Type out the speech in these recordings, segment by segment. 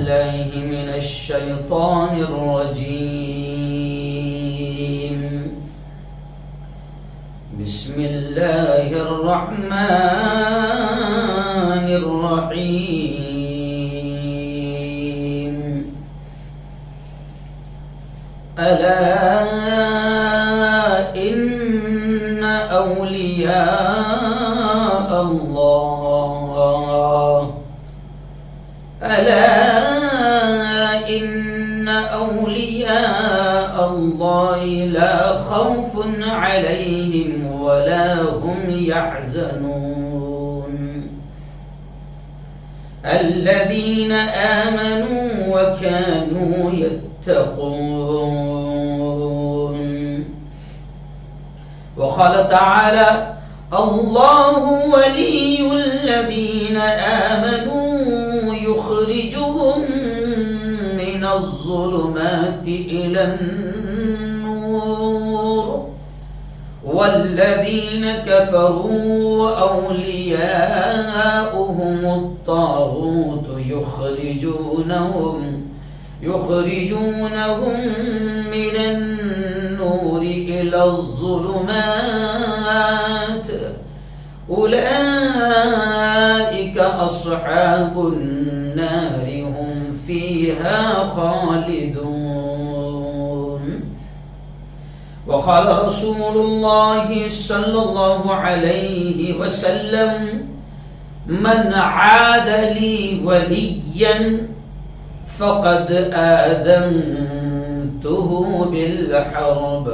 بالله من الشيطان الرجيم. بسم الله الرحمن الرحيم. ألا إن أولياء الله ألا إن أولياء الله لا خوف عليهم ولا هم يحزنون الذين آمنوا وكانوا يتقون. وقال تعالى: الله ولي الذين آمنوا يخرجهم من الظلمات إلى النور والذين كفروا أولياؤهم الطاغوت يخرجونهم من النور إلى الظلمات أولئك أصحاب النار هم فيها خالدون. وقال رسول الله صلى الله عليه وسلم: من عاد لي وليا فقد آذنته بالحرب،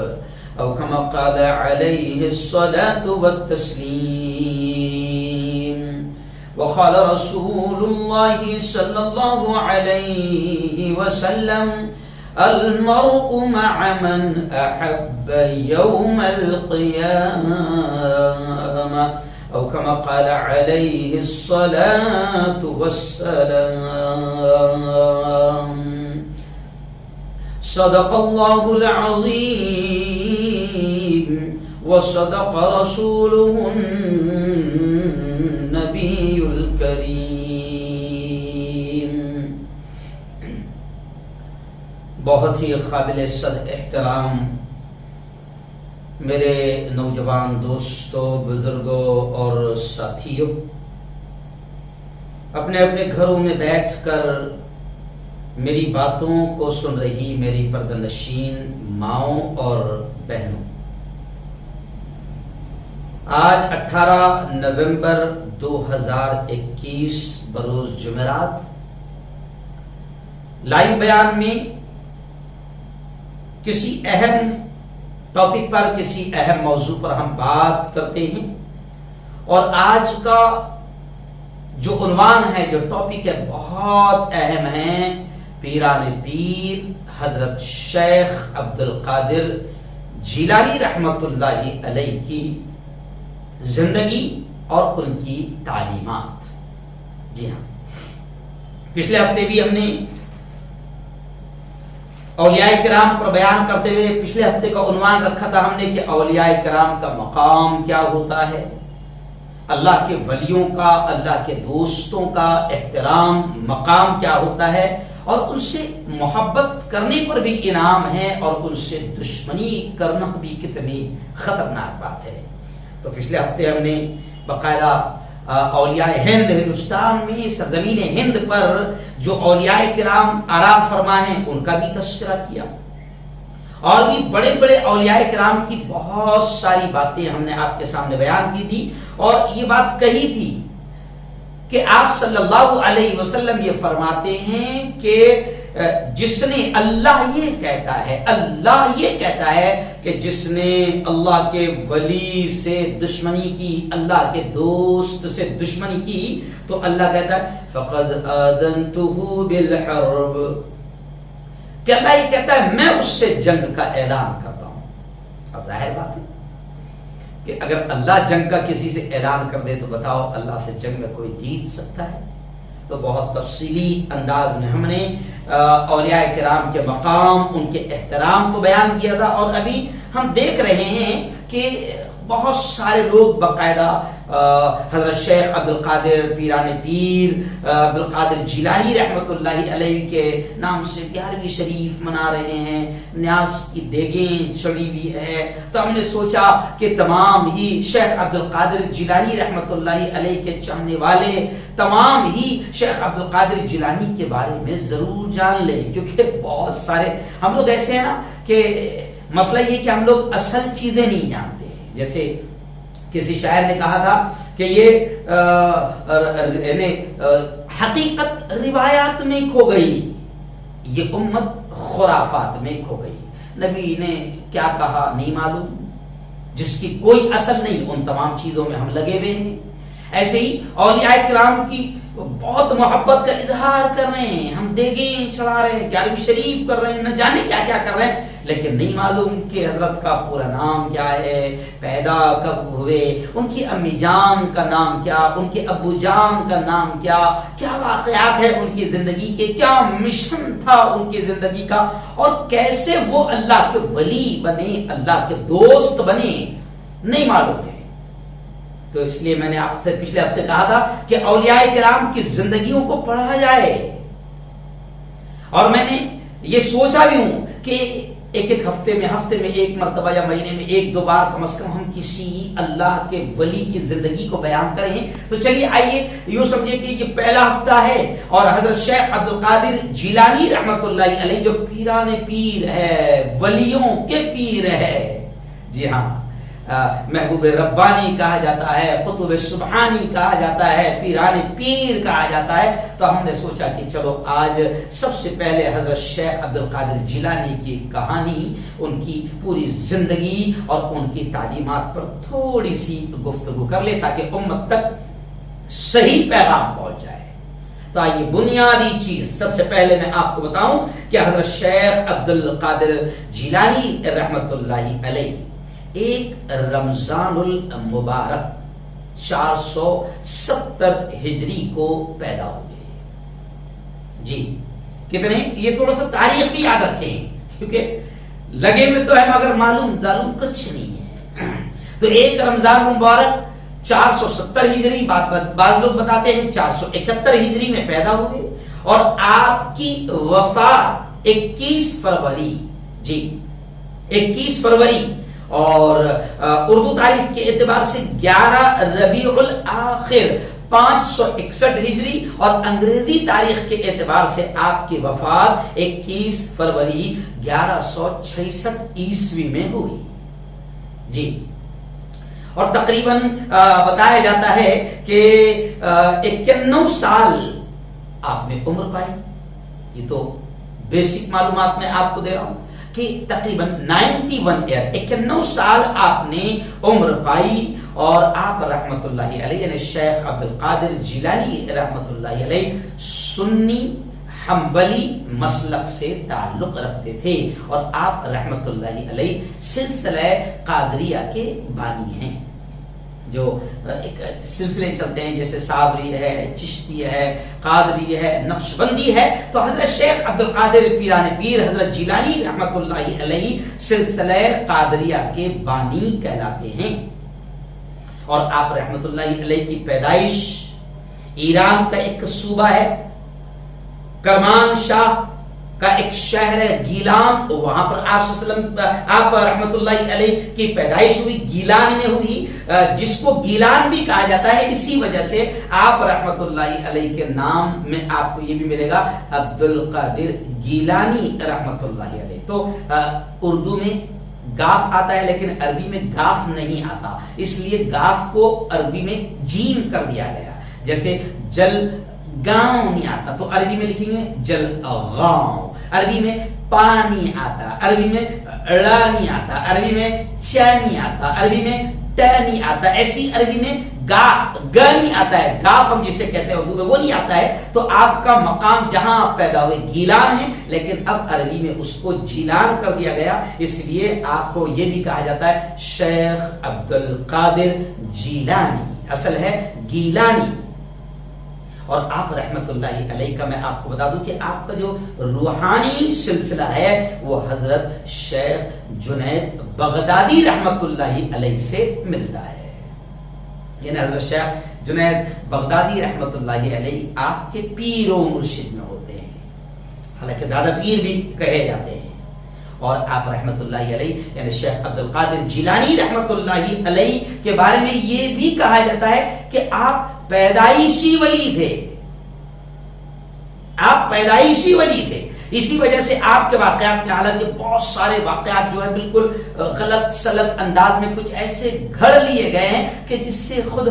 أو كما قال عليه الصلاة والتسليم. وقال رسول الله صلى الله عليه وسلم: المرء مع من أحب يوم القيامة، أو كما قال عليه الصلاة والسلام. صدق الله العظيم وصدق رسوله النبي الكريم. بہت ہی قابل صد احترام میرے نوجوان دوستوں، بزرگوں اور ساتھیوں، اپنے اپنے گھروں میں بیٹھ کر میری باتوں کو سن رہی میری پردہ نشین ماؤں اور بہنوں، آج 18 نومبر 2021 بروز جمعرات لائیو بیان میں کسی اہم ٹاپک پر، کسی اہم موضوع پر ہم بات کرتے ہیں، اور آج کا جو عنوان ہے، جو ٹاپک ہے، بہت اہم ہے۔ پیران پیر حضرت شیخ عبد القادر جیلانی رحمت اللہ علیہ کی زندگی اور ان کی تعلیمات۔ جی ہاں، پچھلے ہفتے بھی ہم نے اولیاء کرام پر بیان کرتے ہوئے پچھلے ہفتے کا عنوان رکھا تھا ہم نے کہ اولیاء کرام کا مقام کیا ہوتا ہے، اللہ کے ولیوں کا، اللہ کے دوستوں کا احترام مقام کیا ہوتا ہے، اور ان سے محبت کرنے پر بھی انعام ہے، اور ان سے دشمنی کرنا بھی کتنی خطرناک بات ہے۔ تو پچھلے ہفتے ہم نے باقاعدہ اولیاء ہند، ہندوستان میں سرزمین ہند پر جو اولیاء کرام آرام فرما ہیں ان کا بھی تذکرہ کیا، اور بھی بڑے بڑے اولیاء کرام کی بہت ساری باتیں ہم نے آپ کے سامنے بیان کی تھی، اور یہ بات کہی تھی کہ آپ صلی اللہ علیہ وسلم یہ فرماتے ہیں کہ جس نے اللہ یہ کہتا ہے کہ جس نے اللہ کے ولی سے دشمنی کی، اللہ کے دوست سے دشمنی کی، تو اللہ کہتا ہے فقد آذنتہ بالحرب، کہ اللہ یہ کہتا ہے میں اس سے جنگ کا اعلان کرتا ہوں۔ اب ظاہر بات ہے کہ اگر اللہ جنگ کا کسی سے اعلان کر دے تو بتاؤ اللہ سے جنگ میں کوئی جیت سکتا ہے؟ تو بہت تفصیلی انداز میں ہم نے اولیاء کرام کے مقام، ان کے احترام کو بیان کیا تھا، اور ابھی ہم دیکھ رہے ہیں کہ بہت سارے لوگ باقاعدہ حضرت شیخ عبد القادر پیران پیر عبد القادر جیلانی رحمۃ اللہ علیہ کے نام سے 11ویں شریف منا رہے ہیں، نیاز کی دیگیں چڑھی ہوئی ہے۔ تو ہم نے سوچا کہ تمام ہی شیخ عبد القادر جیلانی رحمۃ اللہ علیہ کے چاہنے والے تمام ہی شیخ عبد القادر جیلانی کے بارے میں ضرور جان لیں، کیونکہ بہت سارے ہم لوگ ایسے ہیں نا کہ مسئلہ یہ کہ ہم لوگ اصل چیزیں نہیں جانتے۔ جیسے کسی شاعر نے کہا تھا کہ یہ حقیقت روایات میں کھو گئی، یہ امت خرافات میں کھو گئی۔ نبی نے کیا کہا نہیں معلوم، جس کی کوئی اصل نہیں، ان تمام چیزوں میں ہم لگے ہوئے ہیں۔ ایسے ہی اولیاء کرام کی بہت محبت کا اظہار کر رہے ہیں، ہم دیگیں چڑھا رہے ہیں، 11ویں شریف کر رہے ہیں، نہ جانے کیا کیا کر رہے ہیں، لیکن نہیں معلوم کہ حضرت کا پورا نام کیا ہے، پیدا کب ہوئے، ان کی امی جان کا نام کیا، ان کے ابو جان کا نام کیا، کیا واقعات ہے ان کی زندگی کے، کیا مشن تھا ان کی زندگی کا، اور کیسے وہ اللہ کے ولی بنے، اللہ کے دوست بنے، نہیں معلوم ہے۔ تو اس لیے میں نے آپ سے پچھلے ہفتے کہا تھا کہ اولیاء کرام کی زندگیوں کو پڑھا جائے، اور میں نے یہ سوچا بھی ہوں کہ ایک ہفتے میں ایک مرتبہ یا مہینے میں 1-2 بار کم از کم ہم کسی اللہ کے ولی کی زندگی کو بیان کریں۔ تو چلیے آئیے یوں سمجھیے کہ یہ پہلا ہفتہ ہے، اور حضرت شیخ عبد القادر جیلانی رحمۃ اللہ علیہ جو پیران پیر ہے، ولیوں کے پیر ہے، جی ہاں، محبوب ربانی کہا جاتا ہے، قطب سبحانی کہا جاتا ہے، پیران پیر کہا جاتا ہے۔ تو ہم نے سوچا کہ چلو آج سب سے پہلے حضرت شیخ عبد القادر جیلانی کی کہانی، ان کی پوری زندگی اور ان کی تعلیمات پر تھوڑی سی گفتگو کر لے، تاکہ امت تک صحیح پیغام پہنچ جائے۔ تو آئیے بنیادی چیز سب سے پہلے میں آپ کو بتاؤں کہ حضرت شیخ عبد القادر جیلانی رحمت اللہ علیہ ایک رمضان المبارک 470 ہجری کو پیدا ہوئے۔ جی کتنے، یہ تھوڑا سا تاریخ بھی یاد رکھیں، کیونکہ لگے میں تو ہے مگر معلوم کچھ نہیں ہے۔ تو ایک رمضان مبارک 470 ہجری، بعض لوگ بتاتے ہیں 471 ہجری میں پیدا ہوئے، اور آپ کی وفات 21 فروری، جی 21 فروری، اور اردو تاریخ کے اعتبار سے 11 ربیع الاخر 561 ہجری، اور انگریزی تاریخ کے اعتبار سے آپ کی وفات 21 فروری 1166 عیسوی میں ہوئی۔ جی، اور تقریباً بتایا جاتا ہے کہ 91 سال آپ نے عمر پائی۔ یہ تو بیسک معلومات میں آپ کو دے رہا ہوں کہ تقریباً 91 سال آپ نے عمر پائی، اور آپ رحمت اللہ علیہ یعنی شیخ عبد القادر جیلانی رحمت اللہ علیہ سنی حنبلی مسلک سے تعلق رکھتے تھے، اور آپ رحمت اللہ علیہ سلسلہ قادریہ کے بانی ہیں۔ جو ایک سلسلے چلتے ہیں جیسے صابری ہے، چشتی ہے، قادری ہے، نقشبندی ہے، تو حضرت شیخ عبد القادر پیران پیر حضرت جیلانی رحمت اللہ علیہ سلسلہ قادریہ کے بانی کہلاتے ہیں۔ اور آپ رحمت اللہ علیہ کی پیدائش ایران کا ایک صوبہ ہے، کرمان شاہ کا ایک شہر ہے گیلان، وہاں پر آپ رحمت اللہ علیہ کی پیدائش ہوئی، گیلان میں ہوئی، جس کو گیلان بھی کہا جاتا ہے، اسی وجہ سے آپ رحمت اللہ علیہ کے نام میں آپ کو یہ بھی ملے گا عبد القادر گیلانی رحمت اللہ علیہ۔ تو اردو میں گاف آتا ہے لیکن عربی میں گاف نہیں آتا، اس لیے گاف کو عربی میں جیم کر دیا گیا۔ جیسے جل گاؤں نہیں آتا تو عربی میں لکھیں گے جل گاؤں، عربی میں پانی آتا، عربی میں ڑ نہیں آتا، عربی میں چ نہیں آتا، عربی میں ٹ نہیں آتا، ایسی عربی میں گا نہیں آتا ہے، گاف ہم جسے کہتے ہیں اردو میں وہ نہیں آتا ہے۔ تو آپ کا مقام جہاں آپ پیدا ہوئے گیلان ہے، لیکن اب عربی میں اس کو جیلان کر دیا گیا، اس لیے آپ کو یہ بھی کہا جاتا ہے شیخ عبد القادر جیلانی، اصل ہے گیلانی۔ اور آپ رحمت اللہ علیہ کا میں آپ کو بتا دوں کہ آپ کا جو روحانی سلسلہ ہے وہ حضرت شیخ جنید بغدادی رحمت اللہ علیہ سے ملتا ہے. یعنی حضرت شیخ جنید بغدادی رحمت اللہ علیہ آپ کے پیر و مرشد میں ہوتے ہیں، حالانکہ دادا پیر بھی کہے جاتے ہیں. اور آپ رحمت اللہ علیہ یعنی شیخ عبد القادر جیلانی رحمت اللہ علیہ کے بارے میں یہ بھی کہا جاتا ہے کہ آپ پیدائشی ولی تھے، آپ پیدائشی ولی تھے. اسی وجہ سے آپ کے واقعات میں، حالانکہ بہت سارے واقعات جو ہے بالکل غلط سلط انداز میں کچھ ایسے گھڑ لیے گئے ہیں کہ جس سے خود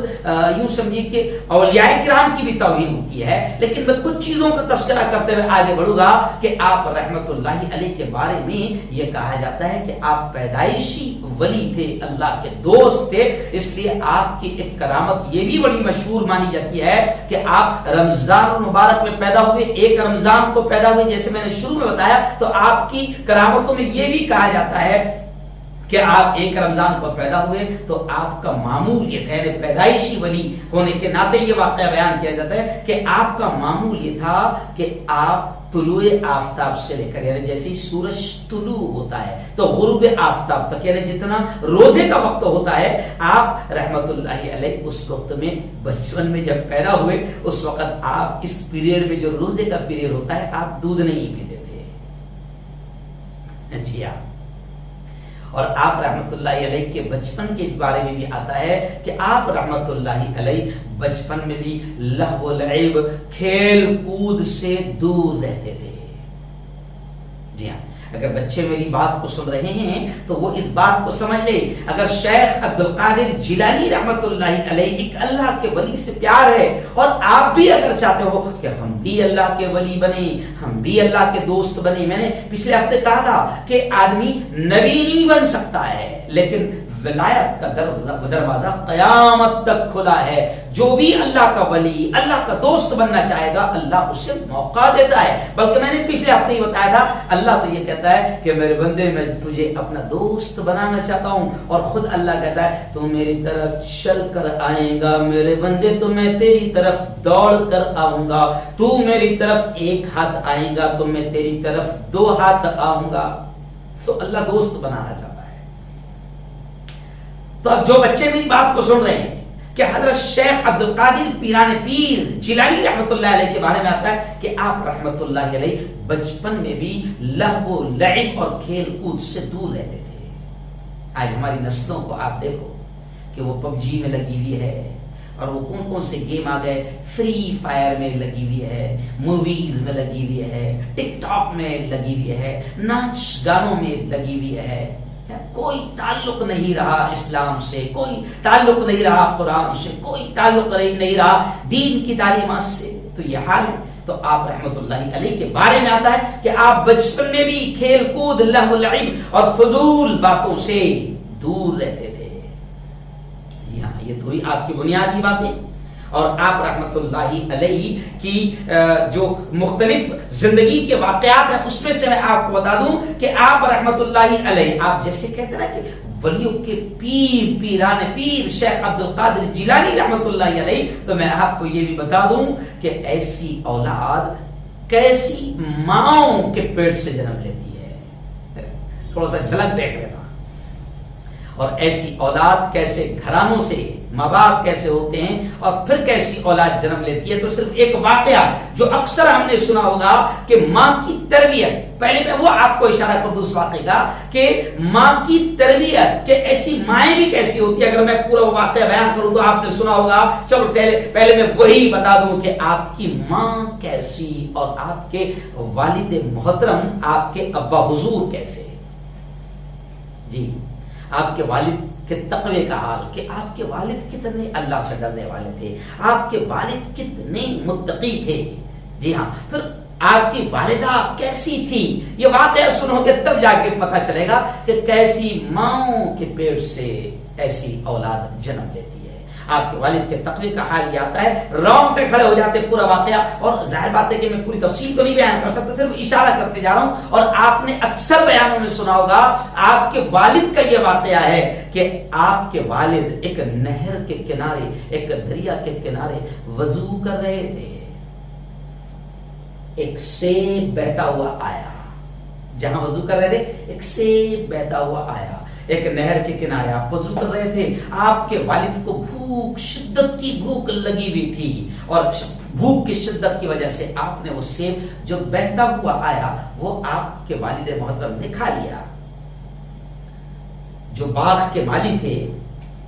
یوں سمجھیے کہ اولیاء کرام کی بھی توہین ہوتی ہے. لیکن میں کچھ چیزوں کا تذکرہ کرتے ہوئے آگے بڑھوں گا کہ آپ رحمت اللہ علیہ کے بارے میں یہ کہا جاتا ہے کہ آپ پیدائشی ولی تھے، اللہ کے دوست تھے. اس لیے آپ کی ایک کرامت یہ بھی بڑی مشہور مانی جاتی ہے کہ آپ رمضان المبارک میں پیدا ہوئے، ایک رمضان کو پیدا ہوئے. جیسے میں نے شروع میں بتایا تو آپ کی کرامتوں میں یہ بھی کہا جاتا ہے کہ آپ ایک رمضان کو پیدا ہوئے تو آپ کا معمول یہ تھا، یعنی پیدائشی ولی ہونے کے ناطے یہ واقعہ بیان کیا جاتا ہے کہ آپ کا معمول یہ تھا کہ آپ طلوع آفتاب سے لے کر، یعنی جیسے سورج طلوع ہوتا ہے تو غروب آفتاب تک، یعنی جتنا روزے کا وقت ہوتا ہے، آپ رحمت اللہ علیہ اس وقت میں بچپن میں جب پیدا ہوئے اس وقت آپ اس پیریڈ میں جو روزے کا پیریڈ ہوتا ہے آپ دودھ نہیں پیتے تھے. جی ہاں. اور آپ رحمت اللہ علیہ کے بچپن کے بارے میں بھی آتا ہے کہ آپ رحمت اللہ علیہ بچپن میں بھی لہو و لعب، کھیل کود سے دور رہتے تھے. جی ہاں، اگر بچے میری بات کو سن رہے ہیں تو وہ اس بات کو سمجھ لے، اگر شیخ عبد القادر جیلانی رحمت اللہ علیہ ایک اللہ کے ولی سے پیار ہے اور آپ بھی اگر چاہتے ہو کہ ہم بھی اللہ کے ولی بنے، ہم بھی اللہ کے دوست بنے. میں نے پچھلے ہفتے کہا تھا کہ آدمی نبی نہیں بن سکتا ہے لیکن ولایت کا دروازہ قیامت تک کھلا ہے. جو بھی اللہ کا ولی، اللہ کا دوست بننا چاہے گا اللہ اسے موقع دیتا ہے. بلکہ میں نے پچھلے ہفتے ہی بتایا تھا اللہ تو یہ کہتا ہے کہ میرے بندے میں تجھے اپنا دوست بنانا چاہتا ہوں، اور خود اللہ کہتا ہے تو میری طرف چل کر آئے گا میرے بندے، تو میں تیری طرف دوڑ کر آؤں گا. تو میری طرف ایک ہاتھ آئے گا تو میں تیری طرف دو ہاتھ آؤں گا. تو اللہ دوست بنانا چاہتا ہے. تو اب جو بچے میری بات کو سن رہے ہیں کہ حضرت شیخ عبد القادر پیران پیر جیلانی رحمت اللہ علیہ کے بارے میں آتا ہے کہ آپ رحمت اللہ علیہ بچپن میں بھی لہو و لعب اور کھیل کود سے دور رہتے تھے. آج ہماری نسلوں کو آپ دیکھو کہ وہ پب جی میں لگی ہوئی ہے، اور وہ کون کون سے گیم آ گئے، فری فائر میں لگی ہوئی ہے، موویز میں لگی ہوئی ہے، ٹک ٹاک میں لگی ہوئی ہے، ناچ گانوں میں لگی ہوئی ہے. کوئی تعلق نہیں رہا اسلام سے، کوئی تعلق نہیں رہا قرآن سے، کوئی تعلق نہیں رہا دین کی تعلیمات سے. تو یہ حال ہے. تو آپ رحمت اللہ علیہ کے بارے میں آتا ہے کہ آپ بچپن میں بھی کھیل کود، لہو لعب اور فضول باتوں سے دور رہتے تھے. جی ہاں، یہ تھوڑی آپ کی بنیادی باتیں. اور آپ رحمت اللہ علیہ کی جو مختلف زندگی کے واقعات ہیں اس میں سے میں آپ کو بتا دوں کہ آپ رحمت اللہ علیہ، آپ جیسے کہتے ہیں نا کہ ولیوں کے پیر، پیران پیر شیخ عبد القادر جیلانی رحمت اللہ علیہ، تو میں آپ کو یہ بھی بتا دوں کہ ایسی اولاد کیسی ماؤں کے پیٹ سے جنم لیتی ہے. تھوڑا سا جھلک دیکھ لینا. اور ایسی اولاد کیسے گھرانوں سے، ماں باپ کیسے ہوتے ہیں اور پھر کیسی اولاد جنم لیتی ہے. تو صرف ایک واقعہ جو اکثر ہم نے سنا ہوگا کہ ماں کی تربیت، پہلے میں وہ آپ کو اشارہ کر دوں اس واقعے کا کہ ماں کی تربیت، کہ ایسی مائیں بھی کیسی ہوتی ہے. اگر میں پورا واقعہ بیان کروں تو آپ نے سنا ہوگا. چلو پہلے میں وہی بتا دوں کہ آپ کی ماں کیسی اور آپ کے والد محترم، آپ کے ابا حضور کیسے. جی، آپ کے والد کے تقوی کا حال، کہ آپ کے والد کتنے اللہ سے ڈرنے والے تھے، آپ کے والد کتنے متقی تھے. جی ہاں، پھر آپ کی والدہ کیسی تھی. یہ واقعہ سنو گے تب جا کے پتہ چلے گا کہ کیسی ماؤں کے پیٹ سے ایسی اولاد جنم لیتی ہے. آپ کے والد کے تقوی کا حال یہ آتا ہے، رونگٹے کھڑے ہو جاتے پورا واقعہ. اور ظاہر بات ہے کہ میں پوری تفصیل تو نہیں بیان کر سکتا، صرف اشارہ کرتے جا رہا ہوں. اور آپ نے اکثر بیانوں میں سنا ہوگا آپ کے والد کا یہ واقعہ ہے کہ آپ کے والد ایک نہر کے کنارے، ایک دریا کے کنارے وضو کر رہے تھے. ایک سیب بہتا ہوا آیا. جہاں وضو کر رہے تھے ایک سیب بہتا ہوا آیا. ایک نہر کے کنارے آپ وضو کر رہے تھے, آپ کے والد کو بھوک, شدت کی بھوک لگی ہوئی تھی, اور بھوک کی شدت کی وجہ سے آپ نے وہ سیب جو بہتا ہوا آیا وہ آپ کے والد محترم نے کھا لیا. جو باغ کے مالی تھے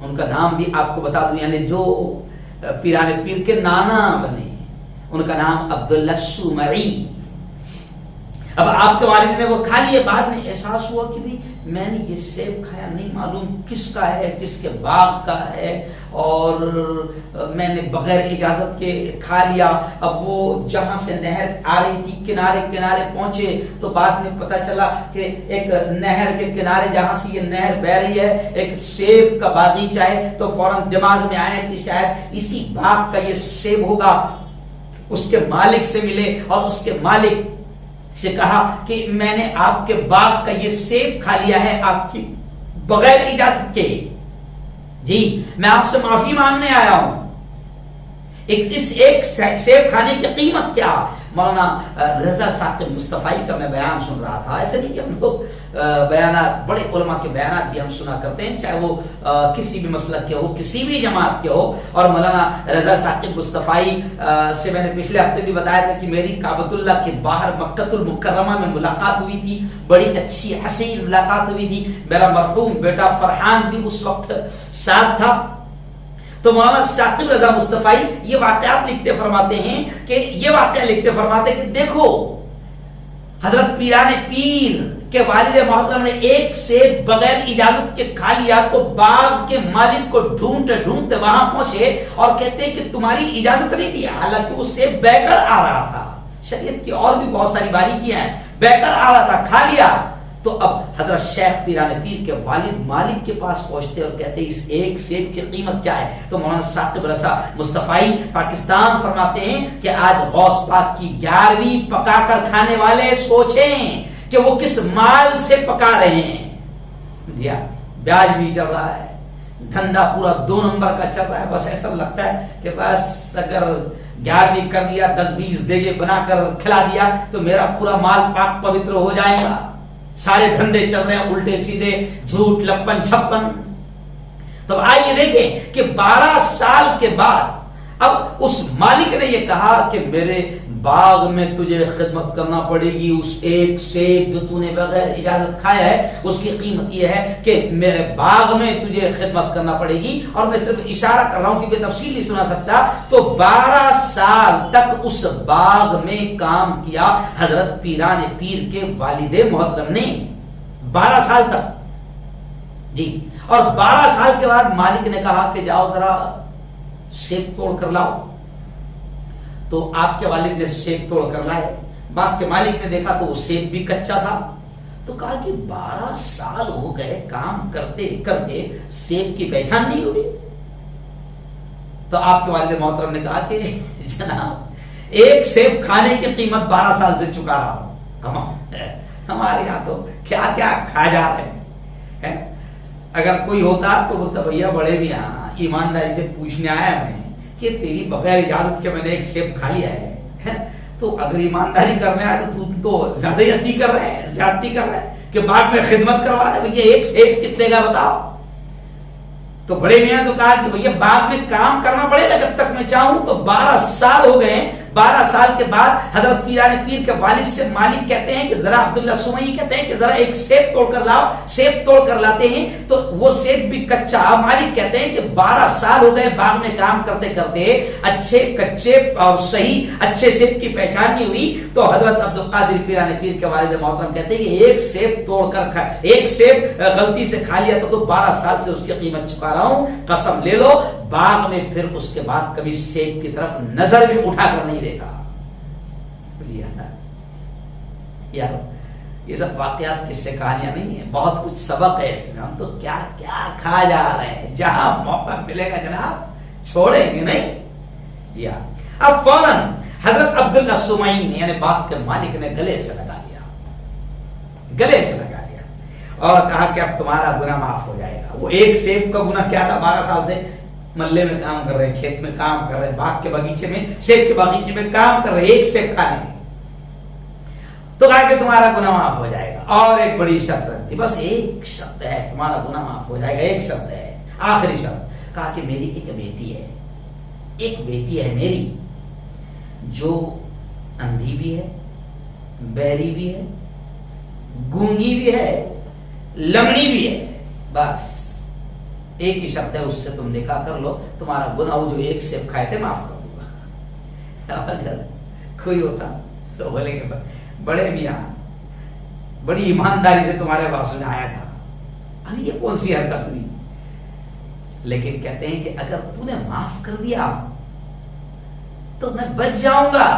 ان کا نام بھی آپ کو بتا دوں, یعنی جو پیران پیر کے نانا بنے, ان کا نام عبداللہ سومری. اب آپ کے والد نے وہ کھا لیے. بعد میں احساس ہوا کہ بھی میں نے یہ سیب کھایا, نہیں معلوم کس کا ہے, کس کے باغ کا ہے, اور میں نے بغیر اجازت کے کھا لیا. اب وہ جہاں سے نہر آ رہی تھی کنارے کنارے پہنچے تو بعد میں پتا چلا کہ ایک نہر کے کنارے جہاں سے یہ نہر بہ رہی ہے ایک سیب کا باغیچہ ہے. تو فوراً دماغ میں آیا کہ شاید اسی باغ کا یہ سیب ہوگا. اس کے مالک سے ملے اور اس کے مالک سے کہا کہ میں نے آپ کے باغ کا یہ سیب کھا لیا ہے آپ کی بغیر اجازت کے, جی میں آپ سے معافی مانگنے آیا ہوں. اس ایک سیب کھانے کی قیمت کیا؟ مولانا رضا ثاقب مصطفی کا میں بیان سن رہا تھا. ایسے نہیں کہ ہم لوگ بیانات, بڑے علماء کے بیانات بھی ہم سنا کرتے ہیں, چاہے وہ کسی بھی مسلک کے ہو, کسی بھی جماعت کے ہو. اور مولانا رضا ثاقب مصطفی سے میں نے پچھلے ہفتے بھی بتایا تھا کہ میری کعبۃ اللہ کے باہر مکہ المکرمہ میں ملاقات ہوئی تھی, بڑی اچھی حسین ملاقات ہوئی تھی. میرا مرحوم بیٹا فرحان بھی اس وقت ساتھ تھا. تو مولانا ثاقب رضا مصطفی یہ واقعات لکھتے فرماتے ہیں کہ یہ واقعہ لکھتے فرماتے کہ دیکھو حضرت پیران پیر کے والد محترم نے ایک سیب بغیر اجازت کے کھا لیا تو باغ کے مالک کو ڈھونڈتے ڈھونڈتے وہاں پہنچے اور کہتے ہیں کہ تمہاری اجازت نہیں دی, حالانکہ وہ سیب بہ کر آ رہا تھا. شریعت کی اور بھی بہت ساری باریکیاں ہیں. بہ کر آ رہا تھا, کھا لیا. تو اب حضرت شیخ پیران پیر کے والد مالک کے پاس پہنچتے اور کہتے ہیں اس ایک سیب کی قیمت کیا ہے؟ تو مولانا ثاقب رضا مصطفی پاکستان فرماتے ہیں کہ آج غوث پاک کی 11ویں پکا کر کھانے والے سوچیں کہ وہ کس مال سے پکا رہے ہیں. جی ہاں, بیاج بھی چل رہا ہے, دھندا پورا 2 نمبر کا چل رہا ہے. بس ایسا لگتا ہے کہ بس اگر 11ویں کر لیا, 10-20 دیگے بنا کر کھلا دیا تو میرا پورا مال پاک پوتر ہو جائے گا. سارے دھندے چل رہے ہیں الٹے سیدھے, جھوٹ, لپن چھپن. تو آئیے دیکھیں کہ 12 سال کے بعد اب اس مالک نے یہ کہا کہ میرے باغ میں تجھے خدمت کرنا پڑے گی. اس ایک سیب جو تو نے بغیر اجازت کھایا ہے اس کی قیمت یہ ہے کہ میرے باغ میں تجھے خدمت کرنا پڑے گی. اور میں صرف اشارہ کر رہا ہوں کیونکہ تفصیل نہیں سنا سکتا. تو 12 سال تک اس باغ میں کام کیا حضرت پیران پیر کے والد محترم نے. 12 سال تک, جی. اور 12 سال کے بعد مالک نے کہا کہ جاؤ ذرا سیب توڑ کر لاؤ. تو آپ کے والد نے سیب توڑ کر لائے. باغ کے مالک نے دیکھا تو وہ سیب بھی کچا تھا. تو کہا کہ 12 سال ہو گئے کام کرتے کرتے سیب کی پہچان نہیں ہوئی. تو آپ کے والد محترم نے کہا کہ جناب ایک سیب کھانے کی قیمت 12 سال سے چکا رہا ہوں. ہمارے یہاں تو کیا کیا کھا جا رہے ہیں. اگر کوئی ہوتا تو بولتا بھیا بڑے بھی یہاں ایمانداری سے پوچھنے آیا میں کہ تیری بغیر اجازت کے میں نے ایک سیب کھا لیا ہے. تو اگر ایمانداری کرنے آئے تو تم تو زیادتی کر رہے ہیں کہ بعد میں خدمت کروا دے. بھیا ایک سیب کتنے کا بتاؤ. تو بڑے میاں نے تو کہا کہ بھیا بعد میں کام کرنا پڑے گا جب تک میں چاہوں. تو 12 سال ہو گئے. 12 سال کے بعد حضرت پیران پیر کے والد سے مالک کہتے ہیں کہ ذرا عبداللہ سومئی کہتے ہیں کہ ذرا ایک سیب توڑ کر لاؤ. سیب توڑ کر لاتے ہیں تو وہ سیب بھی کچا. مالک کہتے ہیں کہ 12 سال ہو گئے باغ میں کام کرتے کرتے, اچھے کچے اور صحیح اچھے سیب کی پہچان نہیں ہوئی. تو حضرت عبد القادر پیران پیر کے والد محترم کہتے ہیں کہ ایک سیب توڑ کر ایک سیب غلطی سے کھا لیا تو 12 سال سے اس کی قیمت چکا رہا ہوں. قسم لے لو باغ میں پھر اس کے بعد کبھی سیب کی طرف نظر بھی اٹھا کر نہیں دیکھا. یار یہ سب واقعات کس سے کہانیاں نہیں ہیں, بہت کچھ سبق ہے اس میں. ہم تو کیا کیا کھا جا رہے ہیں. جہاں موقع ملے گا جناب چھوڑیں گے نہیں. جی ہاں. اب فوراً حضرت عبداللہ سومئی نے یعنی باغ کے مالک نے گلے سے لگا لیا اور کہا کہ اب تمہارا گناہ معاف ہو جائے گا. وہ ایک سیب کا گناہ کیا تھا, 12 سال سے ملے میں کام کر رہے, کھیت میں کام کر رہے, باغ کے باغیچے میں سیب کے باغیچے میں کام کر رہے, ایک سیب کھانے. تو کہا کہ تمہارا گناہ معاف ہو جائے گا، اور ایک بڑی شرط رکھتی، بس ایک شرط ہے تمہارا گناہ معاف ہو جائے گا، ایک شرط ہے، آخری شرط، کہا کہ میری ایک بیٹی ہے میری جو اندھی بھی ہے، بہری بھی ہے، گونگی بھی ہے، لنگڑی بھی ہے، بس ایک ہی شرط ہے، اس سے تم نکاح کر لو، تمہارا گناہ جو ایک سیب کھائے تھے معاف کر دوں گا۔ اگر کوئی ہوتا تو بولے گے بڑے میاں بڑی ایمانداری سے تمہارے پاس میں آیا تھا، اب یہ کون سی حرکت ہوئی؟ لیکن کہتے ہیں کہ اگر تو نے معاف کر دیا تو میں بچ جاؤں گا،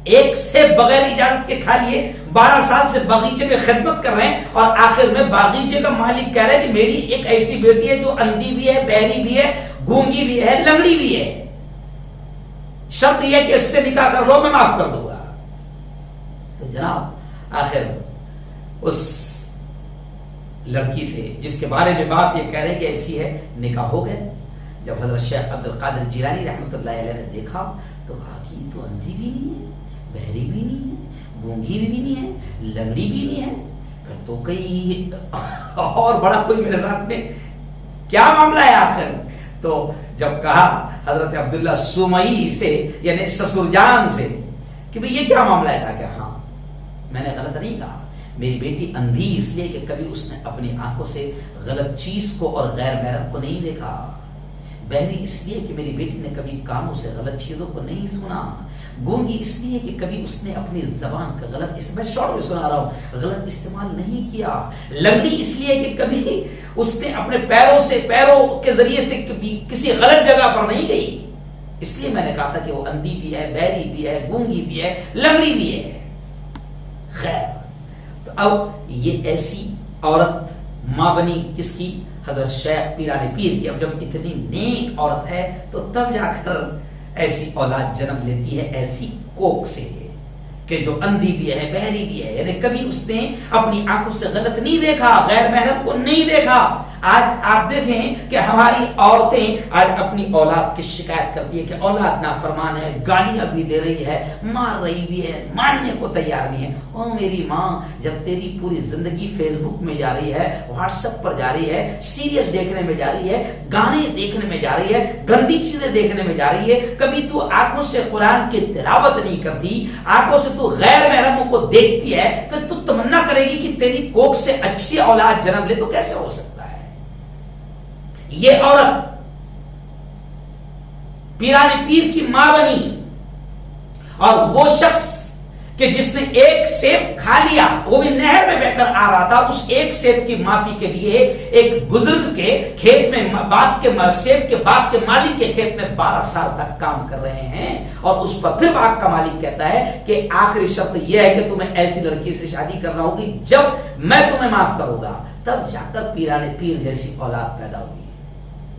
ایک سے بغیر اجازت کے کھا لیے، 12 سال سے باغیچے میں خدمت کر رہے ہیں، اور آخر میں باغیچے کا مالک کہہ رہا ہے کہ میری ایک ایسی بیٹی ہے جو اندھی بھی ہے، بہری بھی ہے، گونگی بھی ہے، لنگڑی بھی ہے، شرط یہ ہے کہ اس سے نکاح کر لو، میں معاف کر دوں گا۔ تو جناب آخر اس لڑکی سے جس کے بارے میں باپ یہ کہہ رہے ہیں کہ ایسی ہے، نکاح ہو گئے۔ جب حضرت شیخ عبد القادر جیلانی رحمۃ اللہ علیہ نے دیکھا تو کہا کہ یہ تو اندھی بھی نہیں ہے، بہری بھی نہیں ہے، گونگی بھی نہیں ہے، لنگڑی بھی نہیں ہے، پھر تو کئی اور بڑا کوئی میرے ساتھ میں کیا معاملہ ہے آخر؟ تو جب کہا حضرت عبداللہ سومئی سے یعنی سسر جان سے کہ بھئی یہ کیا معاملہ ہے، کہا کہ ہاں میں نے غلط نہیں کہا، میری بیٹی اندھی اس لیے کہ کبھی اس نے اپنی آنکھوں سے غلط چیز کو اور غیر محرم کو نہیں دیکھا، بہری اس لیے کہ میری بیٹی نے کبھی کانوں سے غلط چیزوں کو نہیں سنا، گونگی اس لیے کہ کبھی اس نے اپنی زبان کا غلط میں شارٹ میں سنا رہا ہوں غلط استعمال نہیں کیا، لنگڑی اس لیے کہ کبھی اس نے اپنے پیروں کے ذریعے سے کبھی کسی غلط جگہ پر نہیں گئی، اس لیے میں نے کہا تھا کہ وہ اندھی بھی ہے، بہری بھی ہے، گونگی بھی ہے، لنگڑی بھی ہے۔ خیر، تو اب یہ ایسی عورت ماں بنی کس کی؟ حضرت شیخ پیران پیر کی۔ اب جب اتنی نیک عورت ہے تو تب جا کر ایسی اولاد جنم لیتی ہے ایسی کوکھ سے کہ جو اندھی بھی ہے، بہری بھی ہے، یعنی کبھی اس نے اپنی آنکھوں سے غلط نہیں دیکھا، غیر محرم کو نہیں دیکھا۔ آج آپ دیکھیں کہ ہماری عورتیں آج اپنی اولاد کی شکایت کرتی ہے کہ اولاد نافرمان ہے، گالیاں بھی دے رہی ہے، مار رہی بھی ہے، ماننے کو تیار نہیں ہے۔ او میری ماں، جب تیری پوری زندگی فیس بک میں جا رہی ہے، واٹس ایپ پر جا رہی ہے، سیریل دیکھنے میں جا رہی ہے، گانے دیکھنے میں جا رہی ہے، گندی چیزیں دیکھنے میں جا رہی ہے، کبھی تو آنکھوں سے قرآن کی تلاوت نہیں کرتی، آنکھوں سے تو غیر محرموں کو دیکھتی ہے، پھر تو تمنا کرے گی کہ تیری کوکھ سے اچھی اولاد جنم لے، تو کیسے ہو سکتا؟ یہ عورت پیران پیر کی ماں بنی، اور وہ شخص کہ جس نے ایک سیب کھا لیا، وہ بھی نہر میں بہ کر آ رہا تھا، اس ایک سیب کی معافی کے لیے ایک بزرگ کے کھیت میں سیب کے باغ کے مالک کے کھیت میں 12 سال تک کام کر رہے ہیں، اور اس پر پھر باغ کا مالک کہتا ہے کہ آخری شرط یہ ہے کہ تمہیں ایسی لڑکی سے شادی کرنا ہوگی جب میں تمہیں معاف کروں گا، تب جا کر پیران پیر جیسی اولاد پیدا ہوگی،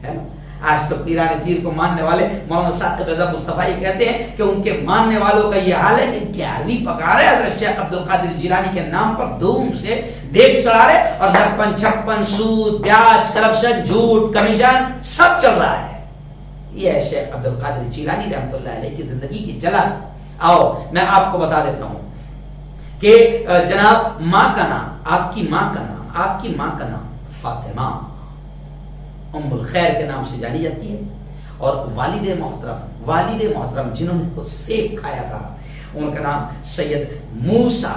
ہے نا؟ آج تو پیران پیر کو ماننے والے مولانا صاحب رضا مصطفی کہتے ہیں کہ ان کے ماننے والوں کا یہ حال ہے کہ 11ویں پکا رہے، حضرت شیخ عبد القادر جیلانی کے نام پر دھوم سے دیکھ چڑھا رہے، اور لپن چھپن، سود، بیاج، کرپشن، جھوٹ، کمیشن سب چل رہا ہے۔ یہ ہے شیخ عبد القادر جیلانی رحمۃ اللہ علیہ کی زندگی کی جلن۔ آؤ میں آپ کو بتا دیتا ہوں کہ جناب ماں کا نام، آپ کی ماں کا نام فاطمہ ام الخیر کے نام سے جانی جاتی ہے، اور والد محترم جنہوں نے وہ سیب کھایا تھا ان کا نام سید موسیٰ،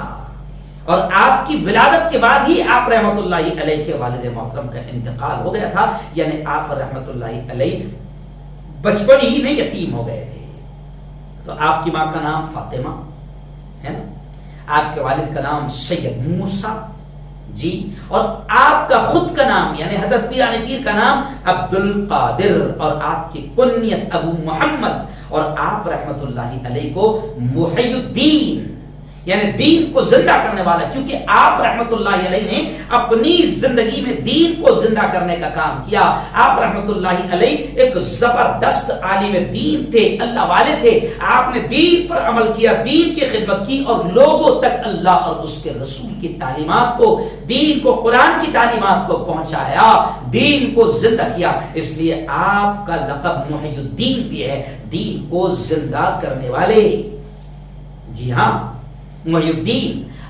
اور آپ کی ولادت کے بعد ہی آپ رحمت اللہ علیہ کے والد محترم کا انتقال ہو گیا تھا، یعنی آپ رحمت اللہ علیہ بچپن ہی میں یتیم ہو گئے تھے۔ تو آپ کی ماں کا نام فاطمہ ہے نا، آپ کے والد کا نام سید موسیٰ جی، اور آپ کا خود کا نام یعنی حضرت پیران پیر کا نام عبد القادر، اور آپ کی کنیت ابو محمد، اور آپ رحمت اللہ علیہ کو محی الدین یعنی دین کو زندہ کرنے والا، کیونکہ آپ رحمت اللہ علیہ نے اپنی زندگی میں دین کو زندہ کرنے کا کام کیا۔ آپ رحمت اللہ علیہ ایک زبردست عالم دین تھے، اللہ والے تھے، آپ نے دین پر عمل کیا، دین کی خدمت کی، اور لوگوں تک اللہ اور اس کے رسول کی تعلیمات کو، دین کو، قرآن کی تعلیمات کو پہنچایا، دین کو زندہ کیا، اس لیے آپ کا لقب محی الدین بھی ہے، دین کو زندہ کرنے والے۔ جی ہاں، محی الدین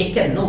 91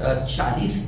40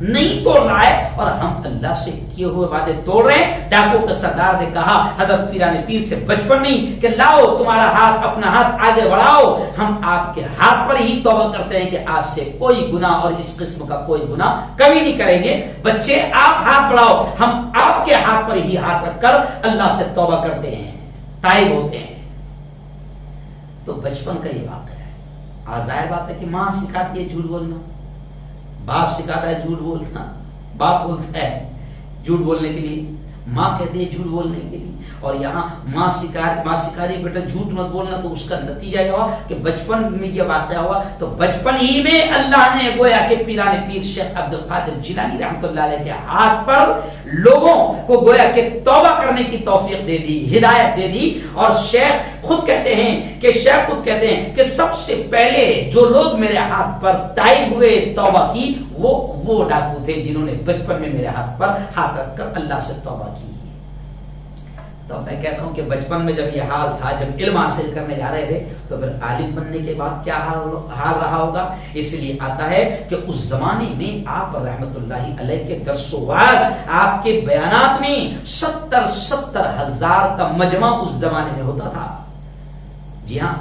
نہیں توڑ رہا ہے اور ہم اللہ سے کیے ہوئے وعدے توڑ رہے ہیں. ڈاکو کے سردار نے کہا حضرت پیران پیر سے بچپن میں کہ لاؤ تمہارا ہاتھ، اپنا ہاتھ آگے بڑھاؤ، ہم آپ کے ہاتھ پر ہی توبہ کرتے ہیں کہ آج سے کوئی گناہ اور اس قسم کا کوئی گناہ کبھی نہیں کریں گے. بچے آپ ہاتھ بڑھاؤ، ہم آپ کے ہاتھ پر ہی ہاتھ رکھ کر اللہ سے توبہ کرتے ہیں، تائب ہوتے ہیں. تو بچپن کا یہ واقعہ ہے. ظاہر بات ہے کہ ماں سکھاتی ہے جھوٹ بولنا، باپ سکھاتا ہے جھوٹ بولنا. باپ بولتا ہے جھوٹ بولنے کے لیے، ماں کہتی ہے جھوٹ بولنے کے لیے. اور یہاں ماں سکھاری بیٹا جھوٹ مت بولنا، تو اس کا نتیجہ یہ ہوا کہ بچپن میں یہ واقعہ ہوا. تو بچپن ہی میں اللہ نے گویا کہ پیران پیر شیخ عبد القادر جیلانی رحمۃ اللہ علیہ کے ہاتھ پر لوگوں کو گویا کہ توبہ کرنے کی توفیق دے دی، ہدایت دے دی. اور شیخ خود کہتے ہیں کہ سب سے پہلے جو لوگ میرے ہاتھ پر تائب ہوئے، توبہ کی، وہ ڈاکو تھے جنہوں نے بچپن میں میرے ہاتھ پر ہاتھ رکھ کر اللہ سے توبہ کی. تو میں کہتا ہوں کہ بچپن میں جب یہ حال تھا، جب علم حاصل کرنے جا رہے تھے، تو پھر عالم بننے کے بعد کیا حال رہا ہوگا. اس لیے آتا ہے کہ اس زمانے میں آپ رحمت اللہ علیہ کے درس و وعظ، آپ کے بیانات میں 70 ہزار کا مجمع اس زمانے میں ہوتا تھا. جی ہاں،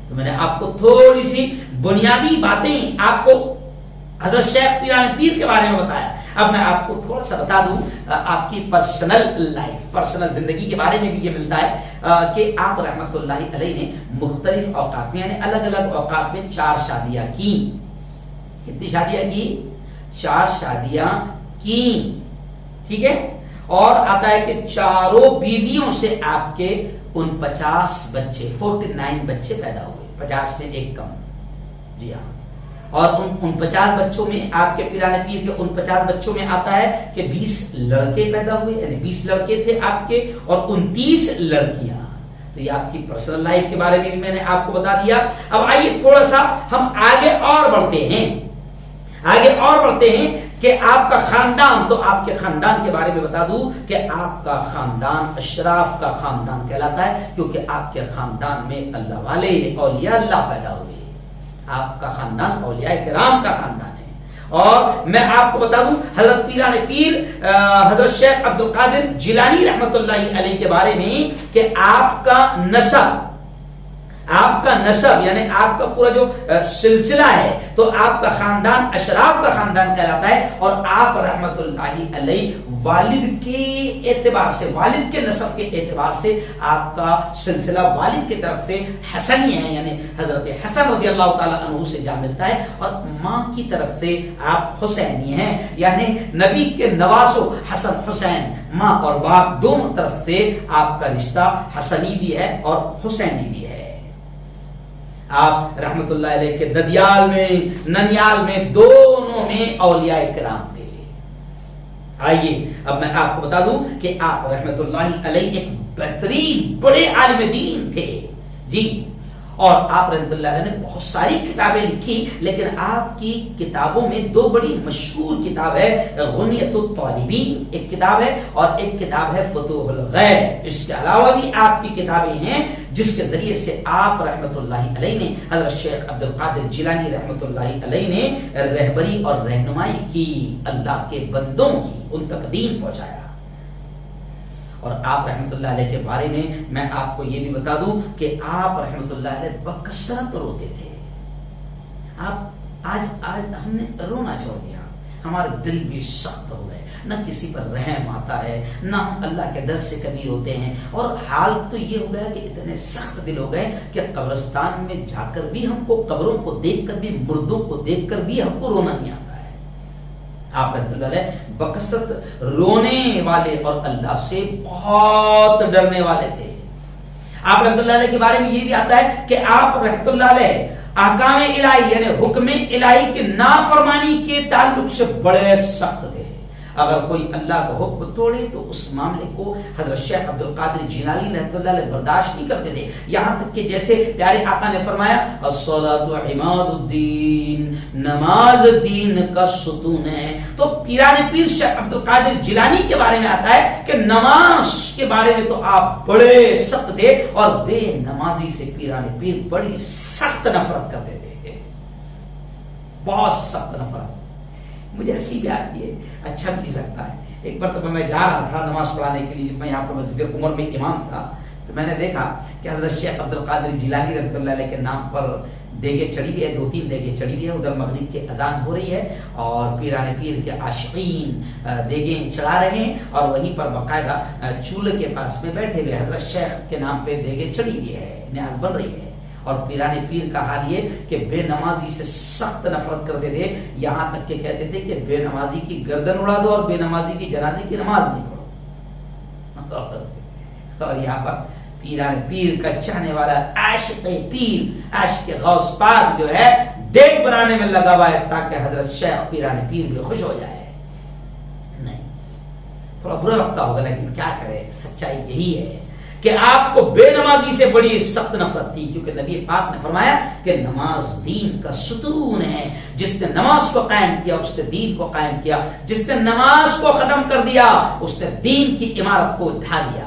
تو میں نے آپ کو تھوڑی سی بنیادی باتیں آپ کو حضرت شیخ پیران پیر کے بارے میں بتایا. اب میں آپ کو تھوڑا سا بتا دوں آپ کی پرسنل زندگی کے بارے میں بھی یہ ملتا ہے کہ آپ رحمت اللہ علیہ نے مختلف اوقات میں، یعنی الگ الگ اوقات میں 4 شادیاں کی. کتنی شادیاں کی؟ 4 شادیاں کی. ٹھیک ہے. اور آتا ہے کہ چاروں بیویوں سے آپ کے 49 بچے 49 بچے پیدا ہوئے، 50 میں ایک کم. جی ہاں. اور ان 50 بچوں میں آپ کے پیران پیر کے 49 بچوں میں آتا ہے کہ 20 لڑکے پیدا ہوئے، یعنی 20 لڑکے تھے آپ کے اور 29 لڑکیاں. تو یہ آپ کی پرسنل لائف کے بارے میں بھی میں نے آپ کو بتا دیا. اب آئیے تھوڑا سا ہم آگے اور بڑھتے ہیں کہ آپ کا خاندان. تو آپ کے خاندان کے بارے میں بتا دوں کہ آپ کا خاندان اشراف کا خاندان کہلاتا ہے، کیونکہ آپ کے خاندان میں اللہ والے اولیاء اللہ پیدا ہوئے. آپ کا خاندان اولیاء کرام کا خاندان ہے. اور میں آپ کو بتا دوں حضرت پیران پیر حضرت شیخ عبد القادر جیلانی رحمت اللہ علیہ کے بارے میں کہ آپ کا نسب یعنی آپ کا پورا جو سلسلہ ہے، تو آپ کا خاندان اشراف کا خاندان کہلاتا ہے. اور آپ رحمت اللہ علیہ والد کے اعتبار سے، والد کے نسب کے اعتبار سے آپ کا سلسلہ والد کی طرف سے حسنی ہے، یعنی حضرت حسن رضی اللہ تعالی عنہ سے جا ملتا ہے. اور ماں کی طرف سے آپ حسینی ہیں، یعنی نبی کے نواسو حسن حسین، ماں اور باپ دونوں طرف سے آپ کا رشتہ حسنی بھی ہے اور حسینی بھی ہے. آپ رحمت اللہ علیہ کے ددیال میں، ننیال میں، دونوں میں اولیاء کرام تھے. آئیے اب میں آپ کو بتا دوں کہ آپ رحمت اللہ علیہ ایک بہترین بڑے عالم دین تھے. جی. اور آپ رحمت اللہ علیہ نے بہت ساری کتابیں لکھی، لیکن آپ کی کتابوں میں 2 بڑی مشہور کتاب ہے، غنیۃ الطالبین ایک کتاب ہے اور ایک کتاب ہے فتوح الغیب. اس کے علاوہ بھی آپ کی کتابیں ہیں جس کے ذریعے سے آپ رحمت اللہ علیہ نے حضرت شیخ عبد القادر جیلانی رحمت اللہ علیہ نے رہبری اور رہنمائی کی، اللہ کے بندوں کی، ان تک دین پہنچایا. اور آپ رحمت اللہ علیہ کے بارے میں آپ کو یہ بھی بتا دوں کہ آپ رحمت اللہ علیہ بکثرت روتے تھے. آج ہم نے رونا چھوڑ دیا، ہمارے دل بھی سخت ہو گئے، نہ کسی پر رحم آتا ہے، نہ ہم اللہ کے ڈر سے کبھی روتے ہیں. اور حال تو یہ ہو گیا کہ اتنے سخت دل ہو گئے کہ قبرستان میں جا کر بھی ہم کو، قبروں کو دیکھ کر بھی، مردوں کو دیکھ کر بھی ہم کو رونا نہیں آتا ہے. آپ رحمت اللہ علیہ بکثرت رونے والے اور اللہ سے بہت ڈرنے والے تھے. آپ رحمت اللہ علیہ کے بارے میں یہ بھی آتا ہے کہ آپ رحمت اللہ علیہ احکام الہی یعنی حکم الہی کی نافرمانی کے تعلق سے بڑے سخت تھے. اگر کوئی اللہ کا حکم توڑے تو اس معاملے کو حضرت شیخ عبد القادر جیلانی رحمۃ اللہ علیہ برداشت نہیں کرتے تھے. یہاں تک کہ جیسے پیارے آقا نے فرمایا الصلاۃ عماد الدین، نماز دین کا ستون ہے. تو پیران پیر شیخ عبد القادر جیلانی کے بارے میں آتا ہے کہ نماز کے بارے میں تو آپ بڑے سخت تھے اور بے نمازی سے پیران پیر بڑی سخت نفرت کرتے تھے، بہت سخت نفرت. مجھے ہنسی بھی آتی ہے، اچھا بھی لگتا ہے۔ ایک مرتبہ میں جا رہا تھا نماز پڑھانے کے لیے، میں یہاں پر مسجد عمر میں امام تھا، تو میں نے دیکھا کہ حضرت شیخ عبد القادر جیلانی رحمۃ اللہ علیہ کے نام پر دیگیں چڑھی ہوئی ہے، 2-3 دیگیں چڑھی ہوئی ہے، ادھر مغرب کی اذان ہو رہی ہے اور پیران پیر کے عاشقین دیگیں چڑھا رہے ہیں، اور وہیں پر باقاعدہ چولہے کے پاس میں بیٹھے ہوئے حضرت شیخ کے نام پہ دیگیں چڑھی ہوئی ہے، نیاز بن رہی ہے۔ اور پیران پیر کا حال یہ کہ بے نمازی سے سخت نفرت کرتے تھے، یہاں تک کہ کہتے تھے کہ بے نمازی کی گردن اڑا دو اور بے نمازی کی جنازے کی نماز نہیں پڑھو۔ اور یہاں پر پیران پیر کا چاہنے والا عاشق پیر، عاشق غوث پاک جو ہے دیگ بنانے میں لگا ہوا ہے تاکہ حضرت شیخ پیران پیر بھی خوش ہو جائے۔ نہیں، تھوڑا برا لگتا ہوگا لیکن کیا کرے، سچائی یہی ہے کہ آپ کو بے نمازی سے بڑی سخت نفرت تھی، کیونکہ نبی پاک نے فرمایا کہ نماز دین کا ستون ہے، جس نے نماز کو قائم کیا اس نے دین کو قائم کیا، جس نے نماز کو ختم کر دیا اس نے دین کی عمارت کو اٹھا دیا۔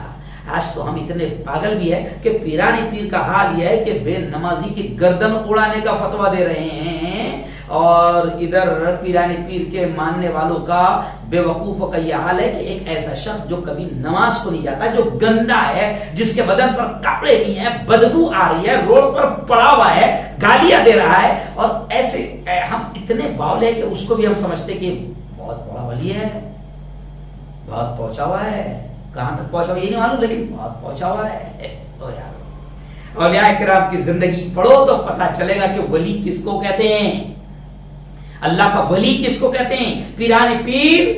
آج تو ہم اتنے پاگل بھی ہے کہ پیران پیر کا حال یہ ہے کہ بے نمازی کی گردن اڑانے کا فتویٰ دے رہے ہیں، اور ادھر پیران پیر کے ماننے والوں کا بے وقوفوں کا یہ حال ہے کہ ایک ایسا شخص جو کبھی نماز کو نہیں جاتا، جو گندا ہے، جس کے بدن پر کپڑے نہیں ہیں، بدبو آ رہی ہے، روڈ پر پڑا ہوا ہے، گالیاں دے رہا ہے، اور ایسے ہم اتنے باولے ہیں کہ اس کو بھی ہم سمجھتے کہ بہت بڑا ولی ہے، بہت پہنچا ہوا ہے۔ کہاں تک پہنچا ہوا یہ نہیں معلوم، لیکن بہت پہنچا ہوا ہے۔ تو یار اولیاء کرام کی زندگی پڑھو تو پتہ چلے گا کہ ولی کس کو کہتے ہیں، اللہ کا ولی کس کو کہتے ہیں۔ پیران پیر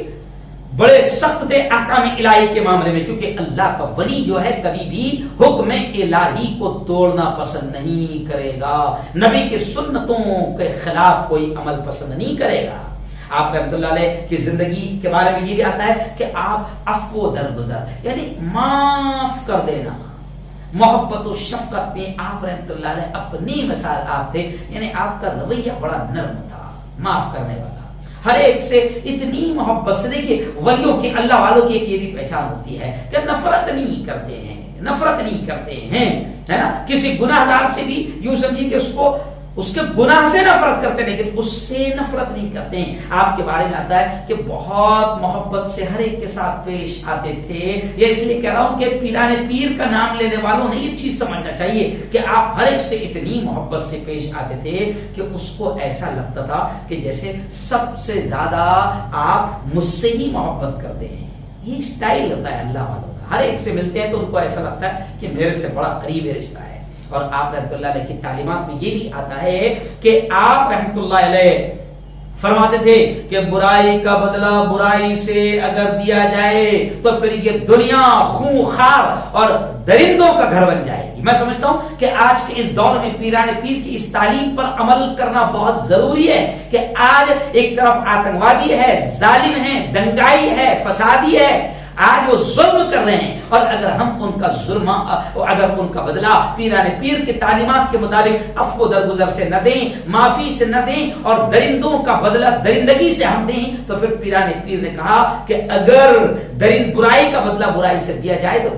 بڑے سخت تھے احکام الہی کے معاملے میں، کیونکہ اللہ کا ولی جو ہے کبھی بھی حکم الہی کو توڑنا پسند نہیں کرے گا، نبی کی سنتوں کے خلاف کوئی عمل پسند نہیں کرے گا۔ آپ رحمت اللہ علیہ کی زندگی کے بارے میں یہ بھی آتا ہے کہ آپ عفو درگزر یعنی معاف کر دینا، محبت و شفقت میں آپ رحمت اللہ علیہ اپنی مثال آپ تھے، یعنی آپ کا رویہ بڑا نرم تھا، معاف کرنے والا، ہر ایک سے اتنی محبت سے۔ دیکھیے ولیوں کی، اللہ والوں کی ایک یہ بھی پہچان ہوتی ہے کہ نفرت نہیں کرتے ہیں، نفرت نہیں کرتے ہیں، ہے نا۔ کسی گناہ گار سے بھی یوں سمجھیے کہ اس کو اس کے گناہ سے نفرت کرتے ہیں، لیکن اس سے نفرت نہیں کرتے ہیں۔ آپ کے بارے میں آتا ہے کہ بہت محبت سے ہر ایک کے ساتھ پیش آتے تھے۔ یہ اس لیے کہہ رہا ہوں کہ پیران پیر کا نام لینے والوں نے یہ چیز سمجھنا چاہیے کہ آپ ہر ایک سے اتنی محبت سے پیش آتے تھے کہ اس کو ایسا لگتا تھا کہ جیسے سب سے زیادہ آپ مجھ سے ہی محبت کرتے ہیں۔ یہ اسٹائل ہوتا ہے اللہ والوں کا، ہر ایک سے ملتے ہیں تو ان کو ایسا لگتا ہے کہ میرے سے بڑا قریب رشتہ ہے۔ اور آپ رحمت اللہ علیہ کی تعلیمات میں یہ بھی آتا ہے کہ آپ رحمت اللہ علیہ فرماتے تھے کہ برائی کا بدلہ برائی سے اگر دیا جائے تو پھر یہ دنیا خونخوار اور درندوں کا گھر بن جائے گی۔ میں سمجھتا ہوں کہ آج کے اس دور میں پیران پیر کی اس تعلیم پر عمل کرنا بہت ضروری ہے کہ آج ایک طرف آتنکوادی ہے، ظالم ہے، دنگائی ہے، فسادی ہے، آج وہ ظلم کر رہے ہیں، اور اگر ہم ان کا ظلم، اگر ان کا بدلہ پیران پیر کی تعلیمات کے مطابق عفو درگزر سے نہ دیں، معافی سے نہ دیں، اور درندوں کا بدلہ درندگی سے ہم دیں، تو پھر پیران پیر نے کہا کہ اگر برائی کا بدلہ برائی سے دیا جائے تو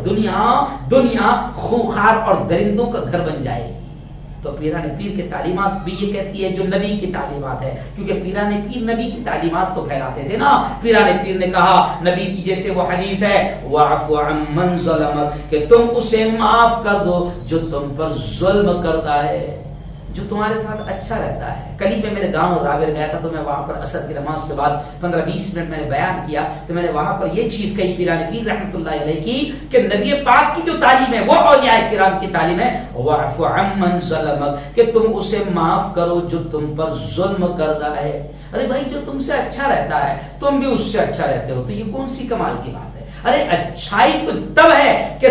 دنیا خونخوار اور درندوں کا گھر بن جائے گی۔ تو پیران پیر کی تعلیمات بھی یہ کہتی ہے جو نبی کی تعلیمات ہے، کیونکہ پیران پیر نبی کی تعلیمات تو پھیلاتے تھے نا۔ پیران پیر نے کہا نبی کی جیسے وہ حدیث ہے وَاعْفُ عَمَّنْ ظَلَمَكَ کہ تم اسے معاف کر دو جو تم پر ظلم کرتا ہے، جو تمہارے ساتھ اچھا رہتا ہے۔ کل ہی میں میرے گاؤں راویر گیا تھا تو میں وہاں پر عصر کی نماز کے بعد 15-20 منٹ میں نے بیان کیا تو میں نے وہاں پر یہ چیز کہی پیران پیر رحمۃ اللہ علیہ کی کہ نبی پاک کی جو تعلیم ہے وہ اولیاء کرام کی تعلیم ہے وَاعْفُ عَمَّنْ ظَلَمَكَ کہ تم اسے معاف کرو جو تم پر ظلم کرتا ہے۔ ارے بھائی جو تم سے اچھا رہتا ہے تم بھی اس سے اچھا رہتے ہو تو یہ کون سی کمال کی بات ہے؟ ارے اچھائی تو تب ہے کہ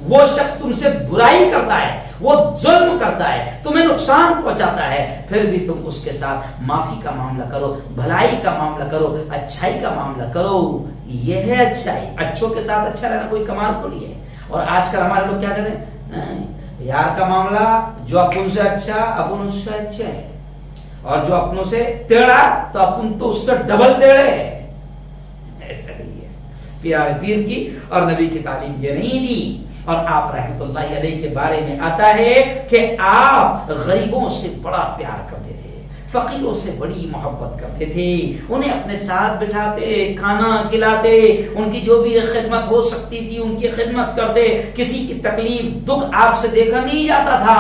وہ شخص تم سے برائی کرتا ہے، وہ ظلم کرتا ہے، تمہیں نقصان پہنچاتا ہے، پھر بھی تم اس کے ساتھ معافی کا معاملہ کرو، بھلائی کا معاملہ کرو، اچھائی کا معاملہ کرو۔ یہ ہے اچھائی۔ اچھوں کے ساتھ اچھا رہنا کوئی کمال تو نہیں ہے۔ اور آج کل ہمارے لوگ کیا کریں، یار کا معاملہ جو اپن سے اچھا اپن اس سے اچھا ہے، اور جو اپنوں سے ٹیڑھا تو اپن تو اس سے ڈبل ٹیڑھے ہے۔ ایسا نہیں ہے، پیارے پیر کی اور نبی کی تعلیم یہ نہیں دی۔ اور آپ رحمت اللہ علیہ کے بارے میں آتا ہے کہ آپ غریبوں سے بڑا پیار کرتے تھے، فقیروں سے بڑی محبت کرتے تھے، انہیں اپنے ساتھ بٹھاتے، کھانا کھلاتے، ان کی جو بھی خدمت ہو سکتی تھی ان کی خدمت کرتے، کسی کی تکلیف دکھ آپ سے دیکھا نہیں جاتا تھا۔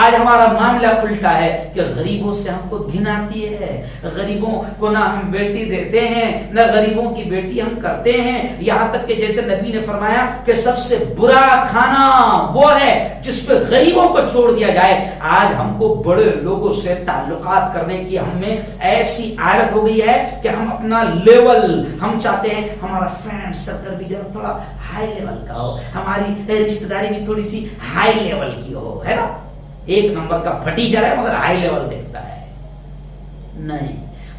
آج ہمارا معاملہ الٹا ہے کہ غریبوں سے ہم کو گھن آتی ہے، غریبوں کو نہ ہم بیٹی دیتے ہیں نہ غریبوں کی بیٹی ہم کرتے ہیں، یہاں تک کہ جیسے نبی نے فرمایا کہ سب سے برا کھانا وہ ہے جس پہ غریبوں کو چھوڑ دیا جائے۔ آج ہم کو بڑے لوگوں سے تعلقات کرنے کی ہم میں ایسی عادت ہو گئی ہے کہ ہم اپنا لیول ہم چاہتے ہیں ہمارا فرینڈ سرکل بھی ذرا تھوڑا ہائی لیول کا ہو، ہماری رشتہ داری بھی تھوڑی سی ہائی لیول کی ہو، ہے نا؟ ایک نمبر کا بھٹیجر ہے مگر ہائی لیول دیکھتا ہے۔ نہیں،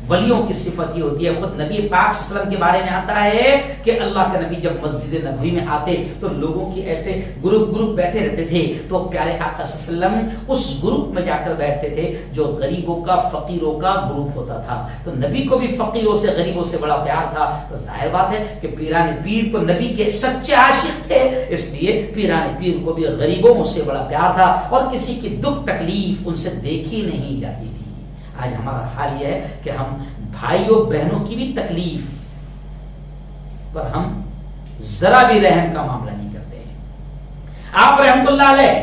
ولیوں کی صفت یہ ہوتی ہے، خود نبی پاک صلی اللہ علیہ وسلم کے بارے میں آتا ہے کہ اللہ کے نبی جب مسجد نبوی میں آتے تو لوگوں کی ایسے گروپ بیٹھے رہتے تھے، تو پیارے آقا صلی اللہ علیہ وسلم اس گروپ میں جا کر بیٹھتے تھے جو غریبوں کا فقیروں کا گروپ ہوتا تھا۔ تو نبی کو بھی فقیروں سے غریبوں سے بڑا پیار تھا، تو ظاہر بات ہے کہ پیران پیر تو نبی کے سچے عاشق تھے، اس لیے پیران پیر کو بھی غریبوں سے بڑا پیار تھا اور کسی کی دکھ تکلیف ان سے دیکھی نہیں جاتی تھی۔ آج ہمارا حال یہ ہے کہ ہم بھائیوں بہنوں کی بھی تکلیف پر ہم ذرا بھی رحم کا معاملہ نہیں کرتے ہیں۔ آپ رحمت اللہ علیہ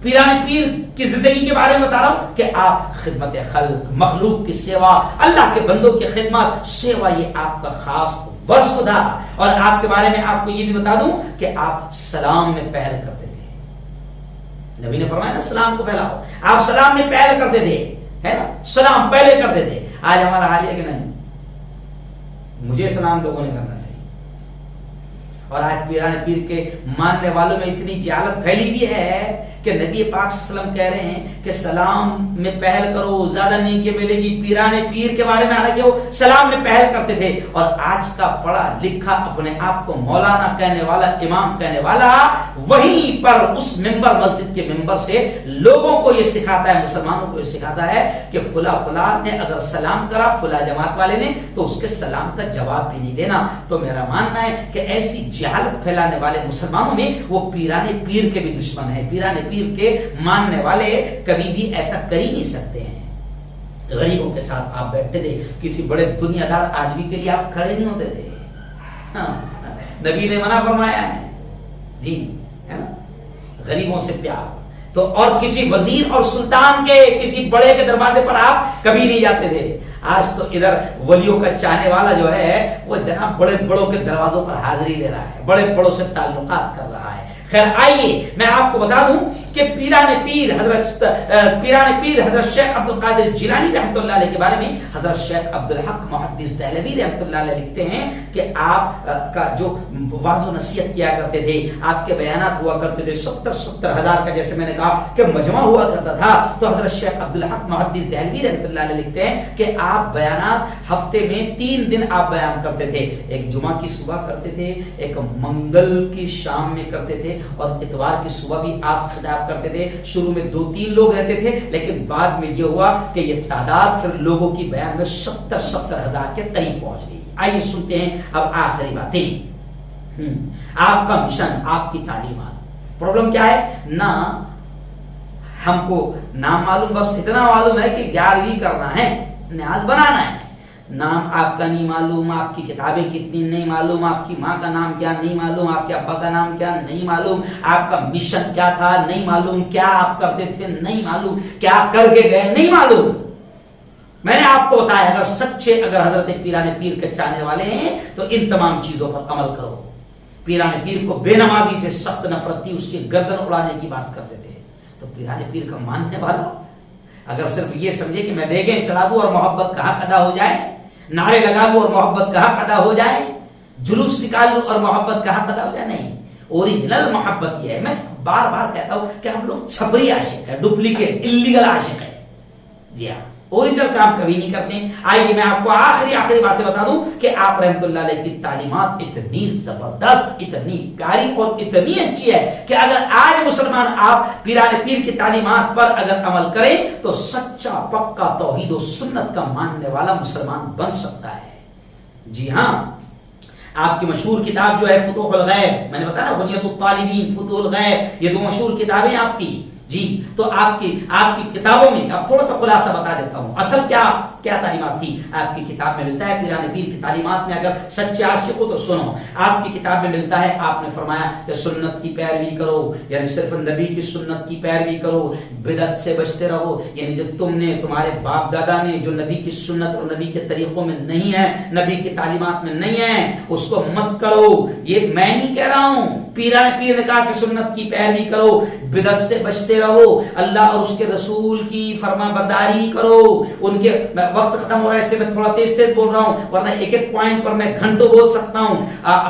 پیران پیر کی زندگی کے بارے میں بتا رہا ہوں کہ آپ خدمت خلق، مخلوق کی سیوا، اللہ کے بندوں کی خدمت سیوا، یہ آپ کا خاص وصف تھا۔ اور آپ کے بارے میں آپ کو یہ بھی بتا دوں کہ آپ سلام میں پہل کرتے تھے۔ نبی نے فرمایا نا سلام کو پھیلاؤ، آپ سلام میں پہل کرتے تھے، ہے نا؟ سلام پہلے کرتے تھے۔ آج ہمارا حال ہے کہ نہیں، مجھے سلام لوگوں نے کرنا چاہیے۔ اور آج پیران پیر کے ماننے والوں میں اتنی جہالت پھیلی ہوئی ہے کہ نبی پاک صلی اللہ علیہ وسلم کہہ رہے ہیں کہ سلام میں پہل کرو زیادہ نیکی ملے گی۔ پیران پیر کے بارے میں آ رہا کہ وہ سلام میں پہل کرتے تھے، اور آج کا پڑھا لکھا اپنے آپ کو مولانا کہنے والا، امام کہنے والا، وہیں پر اس ممبر، مسجد کے ممبر سے لوگوں کو یہ سکھاتا ہے، مسلمانوں کو یہ سکھاتا ہے کہ فلاں نے اگر سلام کرا فلاں جماعت والے نے تو اس کے سلام کا جواب بھی نہیں دینا۔ تو میرا ماننا ہے کہ ایسی جہالت پھیلانے والے مسلمانوں میں وہ پیران پیر کے بھی دشمن ہیں۔ پیران پیر کے ماننے والے کبھی بھی ایسا کر ہی نہیں سکتے ہیں۔ غریبوں کے ساتھ آپ بیٹھتے تھے، کسی بڑے دنیا دار آدمی کے لیے آپ کھڑے نہیں ہوتے تھے۔ ہاں، نبی نے منع فرمایا ہے، جی ہے نا، غریبوں سے پیار۔ تو اور کسی وزیر اور سلطان کے، کسی بڑے کے دروازے پر آپ کبھی نہیں جاتے تھے۔ آج تو ادھر ولیوں کا چاہنے والا جو ہے وہ جناب بڑے بڑوں کے دروازوں پر حاضری دے رہا ہے، بڑے بڑوں سے تعلقات کر رہا ہے۔ خیر آئیے میں آپ کو بتا دوں کہ پیران پیر حضرت شیخ عبد القادر جیلانی رحمۃ اللہ علیہ کے بارے میں حضرت شیخ عبد الحق محدث دہلوی رحمۃ اللہ علیہ لکھتے ہیں کہ آپ کا جو واعظ و نصیحت کیا کرتے تھے، آپ کے بیانات ہوا کرتے تھے، 70 ہزار کا جیسے میں نے کہا کہ مجمع ہوا کرتا تھا۔ تو حضرت شیخ عبد الحق محدث دہلوی رحمۃ اللہ علیہ لکھتے ہیں کہ آپ بیانات ہفتے میں 3 دن آپ بیان کرتے تھے، ایک جمعہ کی صبح کرتے تھے، ایک منگل کی شام میں کرتے تھے، اور اتوار کی صبح بھی آپ خطاب کرتے تھے۔ شروع میں 2-3 لوگ رہتے تھے، لیکن بعد میں یہ ہوا کہ یہ تعداد پھر لوگوں کی بیان میں 70 ہزار کے قریب پہنچ گئی۔ آئیے سنتے ہیں اب آخری باتیں۔ آپ کا مشن، آپ کی تعلیمات۔ پرابلم کیا ہے نا، ہم کو نام معلوم، بس اتنا معلوم ہے کہ 11ویں کرنا ہے، نیاز بنانا ہے، نام آپ کا نہیں معلوم، آپ کی کتابیں کتنی نہیں معلوم، آپ کی ماں کا نام کیا نہیں معلوم، آپ کے ابا کا نام کیا نہیں معلوم، آپ کا مشن کیا تھا نہیں معلوم، کیا آپ کرتے تھے نہیں معلوم، کیا کر کے گئے نہیں معلوم۔ میں نے آپ کو بتایا اگر حضرت پیران پیر کے چاہنے والے ہیں تو ان تمام چیزوں پر عمل کرو۔ پیران پیر کو بے نمازی سے سخت نفرت تھی، اس کی گردن اڑانے کی بات کرتے تھے۔ تو پیران پیر کا ماننے والا اگر صرف یہ سمجھے کہ میں دیگیں چلا دوں اور محبت کہاں ادا ہو جائے، نعرے لگا دوں اور محبت کہاں ادا ہو جائے، جلوس نکال لوں اور محبت کہاں ادا ہو جائے، نہیں، اوریجنل محبت یہ ہے۔ میں بار بار کہتا ہوں کہ ہم لوگ چھپری عاشق ہے، ڈپلیکیٹ اللیگل عاشق ہے، جی ہاں، اوریجنل کام کبھی نہیں کرتے۔ آئیے میں آپ کو آخری باتیں بتا دوں کہ آپ رحمت اللہ علیہ کی تعلیمات اتنی زبردست، اتنی پیاری اور اتنی اچھی ہے کہ اگر آج مسلمان آپ پیران پیر کی تعلیمات پر اگر عمل کریں تو سچا پکا توحید و سنت کا ماننے والا مسلمان بن سکتا ہے۔ جی ہاں، آپ کی مشہور کتاب جو ہے فتوح الغیب، میں نے بتایا نا، بنیت الطالبین، فتوح الغیب، یہ 2 مشہور کتابیں آپ کی، جی تو آپ کی کتابوں میں اب تھوڑا سا خلاصہ بتا دیتا ہوں اصل کیا تعلیمات تھی. آپ کی کتاب میں ملتا ہے پیران پیر کی تعلیمات میں اگر سچے عاشق ہو تو سنو. آپ کی کتاب میں ملتا ہے آپ نے فرمایا کہ سنت کی پیروی کرو, یعنی صرف نبی کی سنت کی پیروی کرو, بدعت سے بچتے رہو, یعنی جو تم نے تمہارے باپ دادا نے جو نبی کی سنت اور نبی کے طریقوں میں نہیں ہے, نبی کی تعلیمات میں نہیں ہے, اس کو مت کرو. یہ میں نہیں کہہ رہا ہوں, پیران پیر نے کہا کہ سنت کی پیروی کرو, بدعت سے بچتے رہو, اللہ اور اس کے رسول کی فرما برداری کرو. ان کے وقت ختم ہو رہا ہے اس لیے میں تھوڑا تیز بول رہا ہوں, ورنہ ایک ایک پوائنٹ پر میں گھنٹوں بول سکتا ہوں.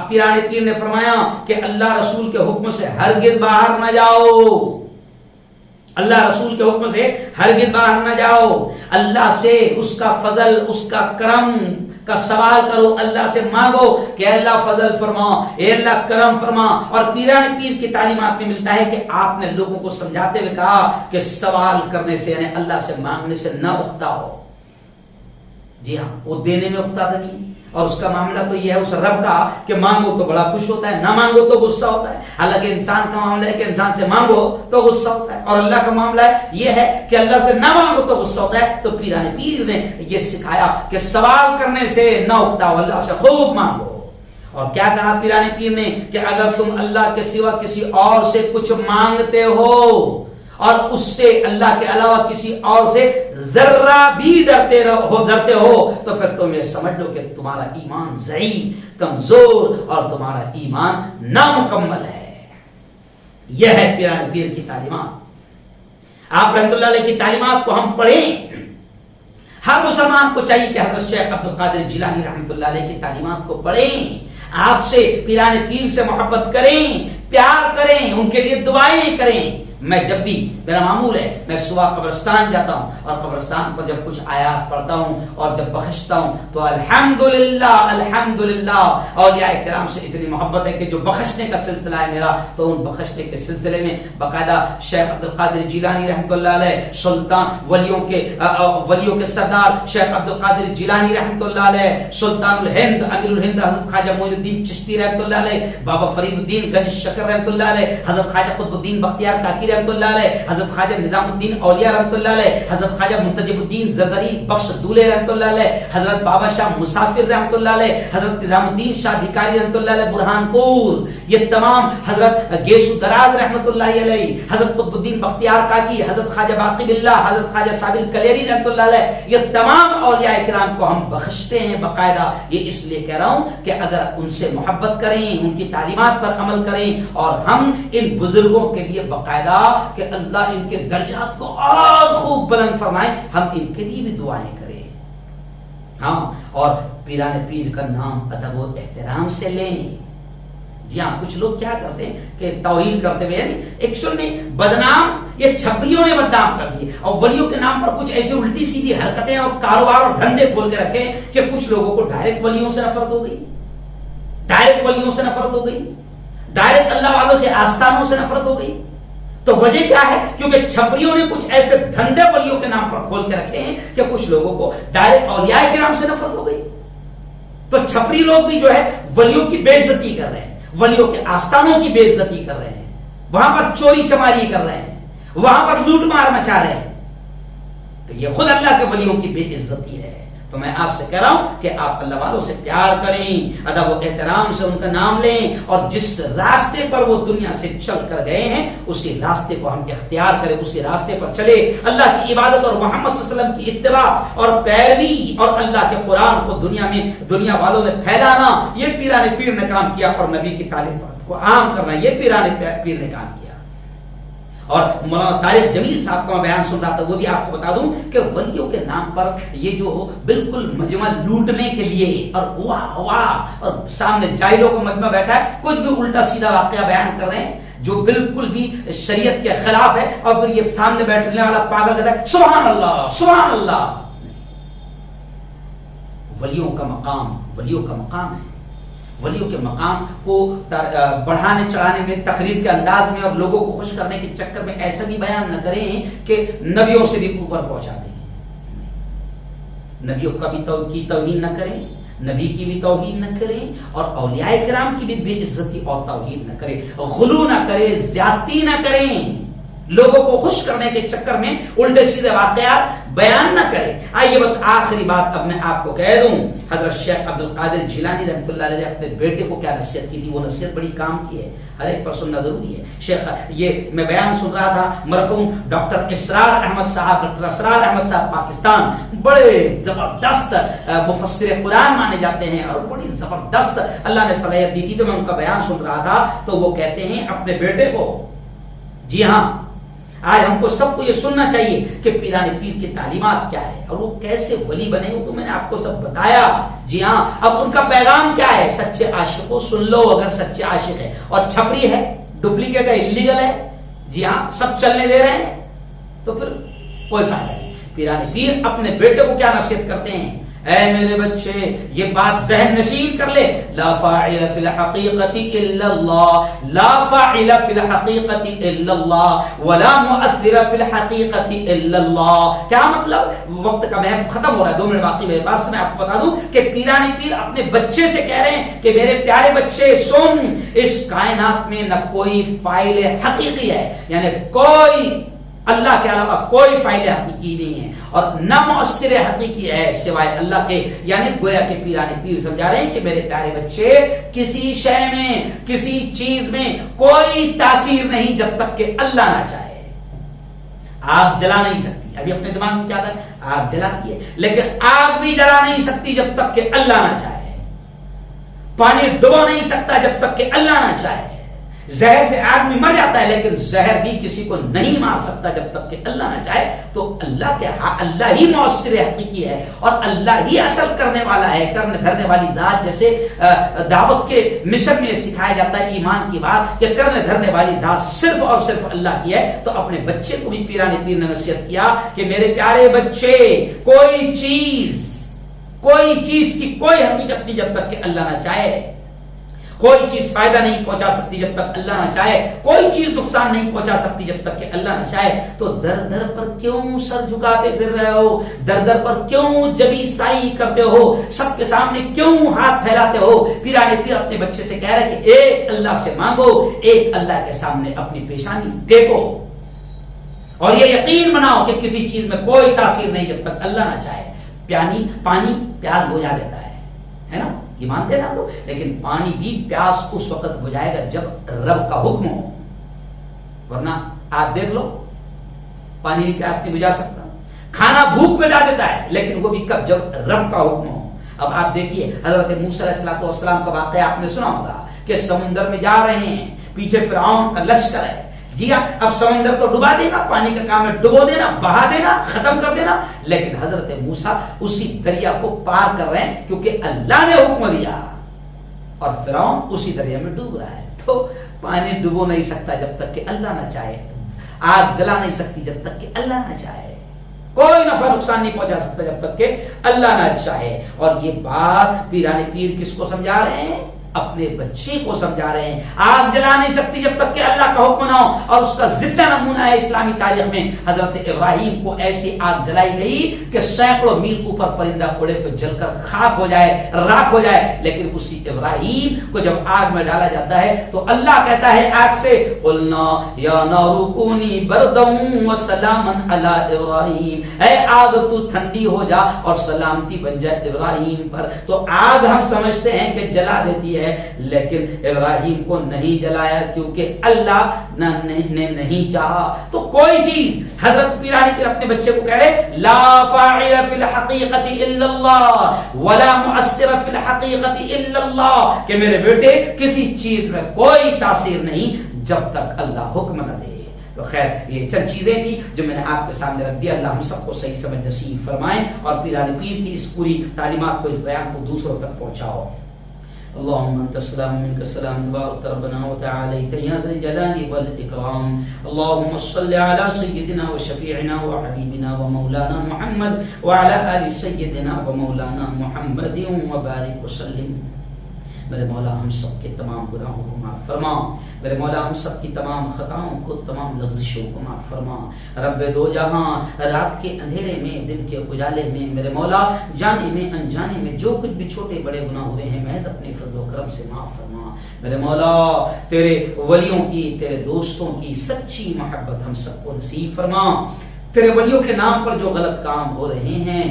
پیران پیر نے فرمایا کہ اللہ رسول کے حکم سے ہرگز باہر نہ جاؤ, اللہ رسول کے حکم سے ہرگز باہر نہ جاؤ. اللہ سے اس کا فضل, اس کا کرم کا سوال کرو, اللہ سے مانگو کہ اے اللہ فضل فرما, اے اللہ کرم فرما. اور پیران پیر کی تعلیمات میں ملتا ہے کہ آپ نے لوگوں کو سمجھاتے ہوئے کہا کہ سوال کرنے سے یعنی اللہ سے مانگنے سے نہ اکتا ہو. جی ہاں, وہ دینے میں اکتا تھا نہیں, اور اس کا معاملہ تو یہ ہے اس رب کا کہ مانگو تو بڑا خوش ہوتا ہے, نہ مانگو تو غصہ ہوتا ہے. حالانکہ انسان کا معاملہ ہے کہ انسان سے مانگو تو غصہ ہوتا ہے, اور اللہ کا معاملہ ہے یہ ہے کہ اللہ سے نہ مانگو تو غصہ ہوتا ہے. تو پیران پیر نے یہ سکھایا کہ سوال کرنے سے نہ اکتاؤ, اللہ سے خوب مانگو. اور کیا کہا پیران پیر نے کہ اگر تم اللہ کے سوا کسی اور سے کچھ مانگتے ہو اور اس سے اللہ کے علاوہ کسی اور سے ذرہ بھی ڈرتے ہو تو پھر تم یہ سمجھ لو کہ تمہارا ایمان ضعیف, کمزور اور تمہارا ایمان نامکمل ہے. یہ ہے پیران پیر کی تعلیمات. آپ رحمۃ اللہ علیہ کی تعلیمات کو ہم پڑھیں. ہر مسلمان کو چاہیے کہ حضرت شیخ عبد القادر جیلانی رحمۃ اللہ علیہ کی تعلیمات کو پڑھیں, آپ سے پیران پیر سے محبت کریں, پیار کریں, ان کے لیے دعائیں کریں. میں جب بھی میرا معمول ہے میں صبح قبرستان جاتا ہوں اور قبرستان پر جب کچھ آیات پڑھتا ہوں اور جب بخشتا ہوں تو الحمدللہ الحمدللہ اولیاء کرام سے اتنی محبت ہے کہ جو بخشنے کا سلسلہ ہے میرا, تو ان بخشنے کے سلسلے میں باقاعدہ شیخ عبد القادر جیلانی رحمۃ اللہ علیہ, سلطان ولیوں کے سردار شیخ عبد القادر جیلانی رحمۃ اللہ علیہ, سلطان الہند امیر الہند حضرت خواجہ معین الدین چشتی رحمۃ اللہ علیہ, بابا فرید الدین گنج شکر رحمۃ اللہ علیہ, حضرت خواجہ قطب الدین بختیار کاکی رحمۃ اللہ علیہ, حضرت خواجہ نظام الدین اولیاء رحمۃ اللہ علیہ, حضرت خواجہ منتجب الدین زرزری بخش دولے رحمۃ اللہ علیہ, حضرت بابا شاہ مسافر رحمۃ اللہ علیہ, حضرت نظام الدین شاہ بھکاری رحمۃ اللہ علیہ برہان پور, یہ تمام حضرت گیسو دراز رحمۃ اللہ علیہ, حضرت قطب الدین بختیار کاکی, حضرت خواجہ باقی باللہ, حضرت خواجہ صابر کلیری رحمۃ اللہ علیہ, یہ تمام اولیاء کرام کو ہم بخشتے ہیں باقاعدہ. یہ اس لیے کہہ رہا ہوں کہ اگر ان سے محبت کریں, ان کی تعلیمات پر عمل کریں, اور ہم ان بزرگوں کے لیے باقاعدہ کہ اللہ ان کے درجات کو اور خوب بلند فرمائے, ہم ان کے لیے بھی دعائیں کریں. ہاں, اور پیران پیر کا نام ادب و احترام سے لیں. جی ہاں, کچھ لوگ کیا کرتے ہیں کہ توہین کرتے ہوئے یعنی ایکچوئل میں بدنام یہ چھپریوں نے بدنام کر دیے, اور ولیوں کے نام پر کچھ ایسے الٹی سیدھی حرکتیں اور کاروبار اور دھندے کھول کے رکھے کہ کچھ لوگوں کو ڈائریکٹ ولیوں سے نفرت ہو گئی, ڈائریکٹ ولیوں سے نفرت ہو گئی, ڈائریکٹ اللہ والوں کے آستانوں سے نفرت ہو گئی. تو وجہ کیا ہے؟ کیونکہ چھپریوں نے کچھ ایسے دھندے ولیوں کے نام پر کھول کے رکھے ہیں کہ کچھ لوگوں کو ڈائریکٹ اولیاء کے نام سے نفرت ہو گئی. تو چھپری لوگ بھی جو ہے ولیوں کی بے عزتی کر رہے ہیں, ولیوں کے آستانوں کی بے عزتی کر رہے ہیں, وہاں پر چوری چماری کر رہے ہیں, وہاں پر لوٹ مار مچا رہے ہیں. تو یہ خود اللہ کے ولیوں کی بے عزتی ہے. تو میں آپ سے کہہ رہا ہوں کہ آپ اللہ والوں سے پیار کریں, ادب و احترام سے ان کا نام لیں, اور جس راستے پر وہ دنیا سے چل کر گئے ہیں اسی راستے کو ہم اختیار کریں, اسی راستے پر چلے. اللہ کی عبادت اور محمد صلی اللہ علیہ وسلم کی اتباع اور پیروی اور اللہ کے قرآن کو دنیا والوں میں پھیلانا, یہ پیران پیر نے کام کیا, اور نبی کی تعلیمات کو عام کرنا, یہ پیران پیر نے کام کیا. اور مولانا طارق جمیل صاحب کا میں بیان سن رہا تھا, وہ بھی آپ کو بتا دوں کہ ولیوں کے نام پر یہ جو بالکل مجمع لوٹنے کے لیے اور واہ واہ اور سامنے جاہلوں کو مجمع بیٹھا ہے, کچھ بھی الٹا سیدھا واقعہ بیان کر رہے ہیں جو بالکل بھی شریعت کے خلاف ہے, اور پھر یہ سامنے بیٹھنے والا پاگل کہتا ہے سبحان اللہ سبحان اللہ. ولیوں کا مقام ہے. ولیوں کے مقام کو بڑھانے چڑھانے میں, تقریر کے انداز میں اور لوگوں کو خوش کرنے کے چکر میں ایسا بھی بیان نہ کریں کہ نبیوں سے بھی اوپر پہنچا دیں. نبیوں کا بھی کی توہین نہ کریں, نبی کی بھی توہین نہ کریں, اور اولیاء کرام کی بھی بے عزتی اور توہین نہ کریں, غلو نہ کریں, زیادتی نہ کریں. لوگوں کو خوش کرنے کے چکر میں الٹے سیدھے واقعات بیان نہ کرے. آئیے بس آخری بات اب میں آپ کو کہہ دوں. حضرت شیخ عبد القادر جیلانی رحمۃ اللہ علیہ نے اپنے بیٹے کو کیا نصیحت کی تھی. وہ نصیحت بڑی کام کی ہے, ہر ایک پر سننا ضروری ہے. شیخ یہ میں بیان سن رہا تھا, مرحوم ڈاکٹر اسرار احمد صاحب پاکستان, بڑے زبردست مفسر قرآن مانے جاتے ہیں اور بڑی زبردست اللہ نے صلاحیت دی تھی. تو میں ان کا بیان سن رہا تھا تو وہ کہتے ہیں اپنے بیٹے کو, جی ہاں آج ہم کو سب کو یہ سننا چاہیے کہ پیران پیر کی تعلیمات کیا ہے اور وہ کیسے ولی بنے. وہ تو میں نے آپ کو سب بتایا. جی ہاں, اب ان کا پیغام کیا ہے. سچے عاشق کو سن لو اگر سچے عاشق ہے, اور چھپری ہے, ڈپلیکیٹ ہے, انلیگل ہے, جی ہاں سب چلنے دے رہے ہیں تو پھر کوئی فائدہ نہیں. پیران پیر اپنے بیٹے کو کیا نصیحت کرتے ہیں, اے میرے بچے یہ بات ذہن نشین کر لے, لا فاعل فی الحقیقت الا اللہ, لا فاعل فی الحقیقت الا اللہ ولا مؤثر فی الحقیقت الا اللہ. کیا مطلب؟ وقت کا محب ختم ہو رہا ہے, 2 منٹ باقی میرے پاس. تو میں آپ کو بتا دوں کہ پیران پیر اپنے بچے سے کہہ رہے ہیں کہ میرے پیارے بچے سن, اس کائنات میں نہ کوئی فاعل حقیقی ہے, یعنی کوئی اللہ کے علاوہ کوئی فاعل حقیقی نہیں ہے, اور نہ مؤثر حقیقی ہے سوائے اللہ کے. یعنی گویا کہ پیران پیر سمجھا رہے ہیں کہ میرے پیارے بچے کسی شے میں, کسی چیز میں کوئی تاثیر نہیں جب تک کہ اللہ نہ چاہے. آگ جلا نہیں سکتی, ابھی اپنے دماغ میں کیا تھا, آگ جلاتی ہے, لیکن آگ بھی جلا نہیں سکتی جب تک کہ اللہ نہ چاہے. پانی ڈبو نہیں سکتا جب تک کہ اللہ نہ چاہے. زہر سے آدمی مر جاتا ہے لیکن زہر بھی کسی کو نہیں مار سکتا جب تک کہ اللہ نہ چاہے. تو اللہ ہی مؤثر حقیقی ہے اور اللہ ہی اصل کرنے والا ہے, کرنے والی ذات. جیسے دعوت کے مشن میں سکھایا جاتا ہے ایمان کی بات کہ کرنے والی ذات صرف اور صرف اللہ کی ہے. تو اپنے بچے کو بھی پیران پیر نے نصیحت کیا کہ میرے پیارے بچے کوئی چیز کی کوئی حقیقت نہیں جب تک کہ اللہ نہ چاہے. کوئی چیز فائدہ نہیں پہنچا سکتی جب تک اللہ نہ چاہے, کوئی چیز نقصان نہیں پہنچا سکتی جب تک کہ اللہ نہ چاہے. تو در در پر کیوں سر جھکاتے پھر رہے ہو, در در پر کیوں جبی سائی کرتے ہو, سب کے سامنے کیوں ہاتھ پھیلاتے ہو. پیران پیر اپنے بچے سے کہہ رہے کہ ایک اللہ سے مانگو, ایک اللہ کے سامنے اپنی پیشانی ٹیکو, اور یہ یقین بناؤ کہ کسی چیز میں کوئی تاثیر نہیں جب تک اللہ نہ چاہے. پانی پیاس بجھا دیتا ہے نا, یہ مانتے ہیں آپ لوگ, لیکن پانی بھی پیاس اس وقت بجھائے گا جب رب کا حکم ہو, ورنہ آپ دیکھ لو پانی بھی پیاس نہیں بجھا سکتا. کھانا بھوک میں ڈال دیتا ہے لیکن وہ بھی کب, جب رب کا حکم ہو. اب آپ دیکھیے حضرت موسیٰ علیہ السلام کا واقعہ آپ نے سنا ہوگا کہ سمندر میں جا رہے ہیں, پیچھے فرعون کا لشکر ہے. جی ہاں, اب سمندر تو ڈبا دینا, پانی کا کام ہے ڈبو دینا, بہا دینا, ختم کر دینا, لیکن حضرت موسیٰ اسی دریا کو پار کر رہے ہیں کیونکہ اللہ نے حکم دیا, اور فرعون اسی دریا میں ڈوب رہا ہے. تو پانی ڈبو نہیں سکتا جب تک کہ اللہ نہ چاہے, آگ جلا نہیں سکتی جب تک کہ اللہ نہ چاہے, کوئی نفع نقصان نہیں پہنچا سکتا جب تک کہ اللہ نہ چاہے. اور یہ بات پیران پیر کس کو سمجھا رہے ہیں, اپنے بچے کو سمجھا رہے ہیں. آگ جلا نہیں سکتی جب تک کہ اللہ کا حکم نہ ہو. اور اس کا زندہ نمونہ ہے اسلامی تاریخ میں, حضرت ابراہیم کو ایسی آگ جلائی گئی کہ سینکڑوں میل اوپر پرندہ اڑے تو جل کر خاک ہو جائے, راکھ ہو جائے, لیکن اسی ابراہیم کو جب آگ میں ڈالا جاتا ہے تو اللہ کہتا ہے آگ سے, قلنا یا نار کونی بردا وسلاما علی ابراہیم, اے آگ تو ٹھنڈی ہو جا اور سلامتی بن جائے ابراہیم پر. تو آگ ہم سمجھتے ہیں کہ جلا دیتی ہے, لیکن ابراہیم کو نہیں جلایا کیونکہ اللہ نے نہیں چاہا. تو کوئی چیز, حضرت پیران پیر اپنے بچے کو کہہ رہے لا فاعل فی الحقیقت الا اللہ ولا مؤثر فی الحقیقت الا اللہ, کہ میرے بیٹے کسی چیز میں کوئی تاثیر نہیں جب تک اللہ حکم نہ دے. تو خیر یہ چند چیزیں تھی جو میں نے آپ کے سامنے رکھ دیا. اللہ ہم سب کو صحیح سمجھ نصیب فرمائے اور پیران پیر کی اس پوری تعلیمات کو, اس بیان کو دوسروں تک پہنچاؤ. اللهم انت السلام منك السلام تبارك ربنا وتعالى يا ذا الجلال والاكرام. اللهم صل على سيدنا وشفيعنا وحبيبنا ومولانا محمد وعلى ال سيدنا ومولانا محمد وبارك وسلم. میرے مولا ہم سب کے تمام گناہوں کو معاف فرما، میرے مولا ہم سب کی تمام خطاؤں کو، تمام لغزشوں کو معاف فرما۔ رب دو جہاں، رات کے اندھیرے میں، دن کے اجالے میں، میرے مولا جانے میں انجانے میں جو کچھ بھی چھوٹے بڑے گناہ ہوئے ہیں محض اپنے فضل و کرم سے معاف فرما۔ میرے مولا تیرے ولیوں کی، تیرے دوستوں کی سچی محبت ہم سب کو نصیب فرما۔ تیرے ولیوں کے نام پر جو غلط کام ہو رہے ہیں،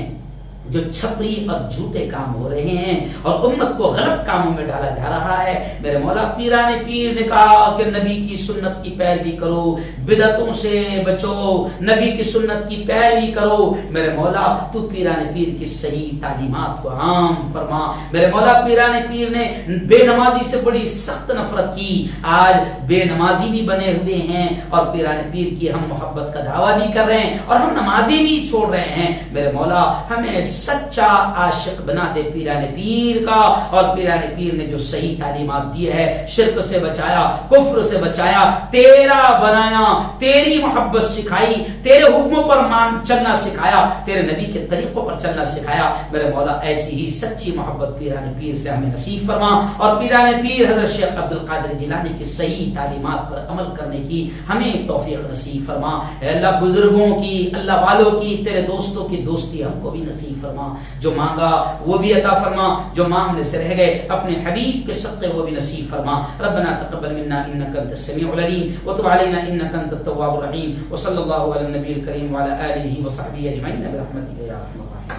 جو چھپری اور جھوٹے کام ہو رہے ہیں اور امت کو غلط کاموں میں ڈالا جا رہا ہے، میرے مولا پیران پیر نے کہا کہ نبی کی سنت کی پیروی کرو، بدعتوں سے بچو، نبی کی سنت کی پیروی کرو۔ میرے مولا تو پیران پیر کی صحیح تعلیمات کو عام فرما۔ میرے مولا پیران پیر نے بے نمازی سے بڑی سخت نفرت کی، آج بے نمازی بھی بنے ہوئے ہیں اور پیران پیر کی ہم محبت کا دعویٰ بھی کر رہے ہیں اور ہم نمازی بھی چھوڑ رہے ہیں۔ میرے مولا ہمیں سچا عاشق بنا دے پیران پیر کا، اور پیران پیر نے جو صحیح تعلیمات دی ہے، شرک سے بچایا، کفر سے بچایا، تیرا بنایا، تیری محبت سکھائی، تیرے حکموں پر چلنا سکھایا، تیرے نبی کے طریقوں پر چلنا سکھایا۔ میرے مولا ایسی ہی سچی محبت پیران پیر سے ہمیں نصیب فرما، اور پیران پیر حضرت شیخ عبد القادر جیلانی کی صحیح تعلیمات پر عمل کرنے کی ہمیں توفیق نصیب فرما۔ اے اللہ بزرگوں کی، اللہ والوں کی، تیرے دوستوں کی دوستی ہم کو بھی نصیب فرما، جو مانگا وہ بھی عطا فرما، جو مانگنے سے رہ گئے اپنے حبیب کے صدقے وہ بھی نصیب فرما۔ ربنا تقبل منا انك انت السميع العليم وتب علينا انك انت التواب الرحيم، وصلى الله على النبي الكريم وعلى اله وصحبه اجمعين برحمتك يا ارحم الراحمين۔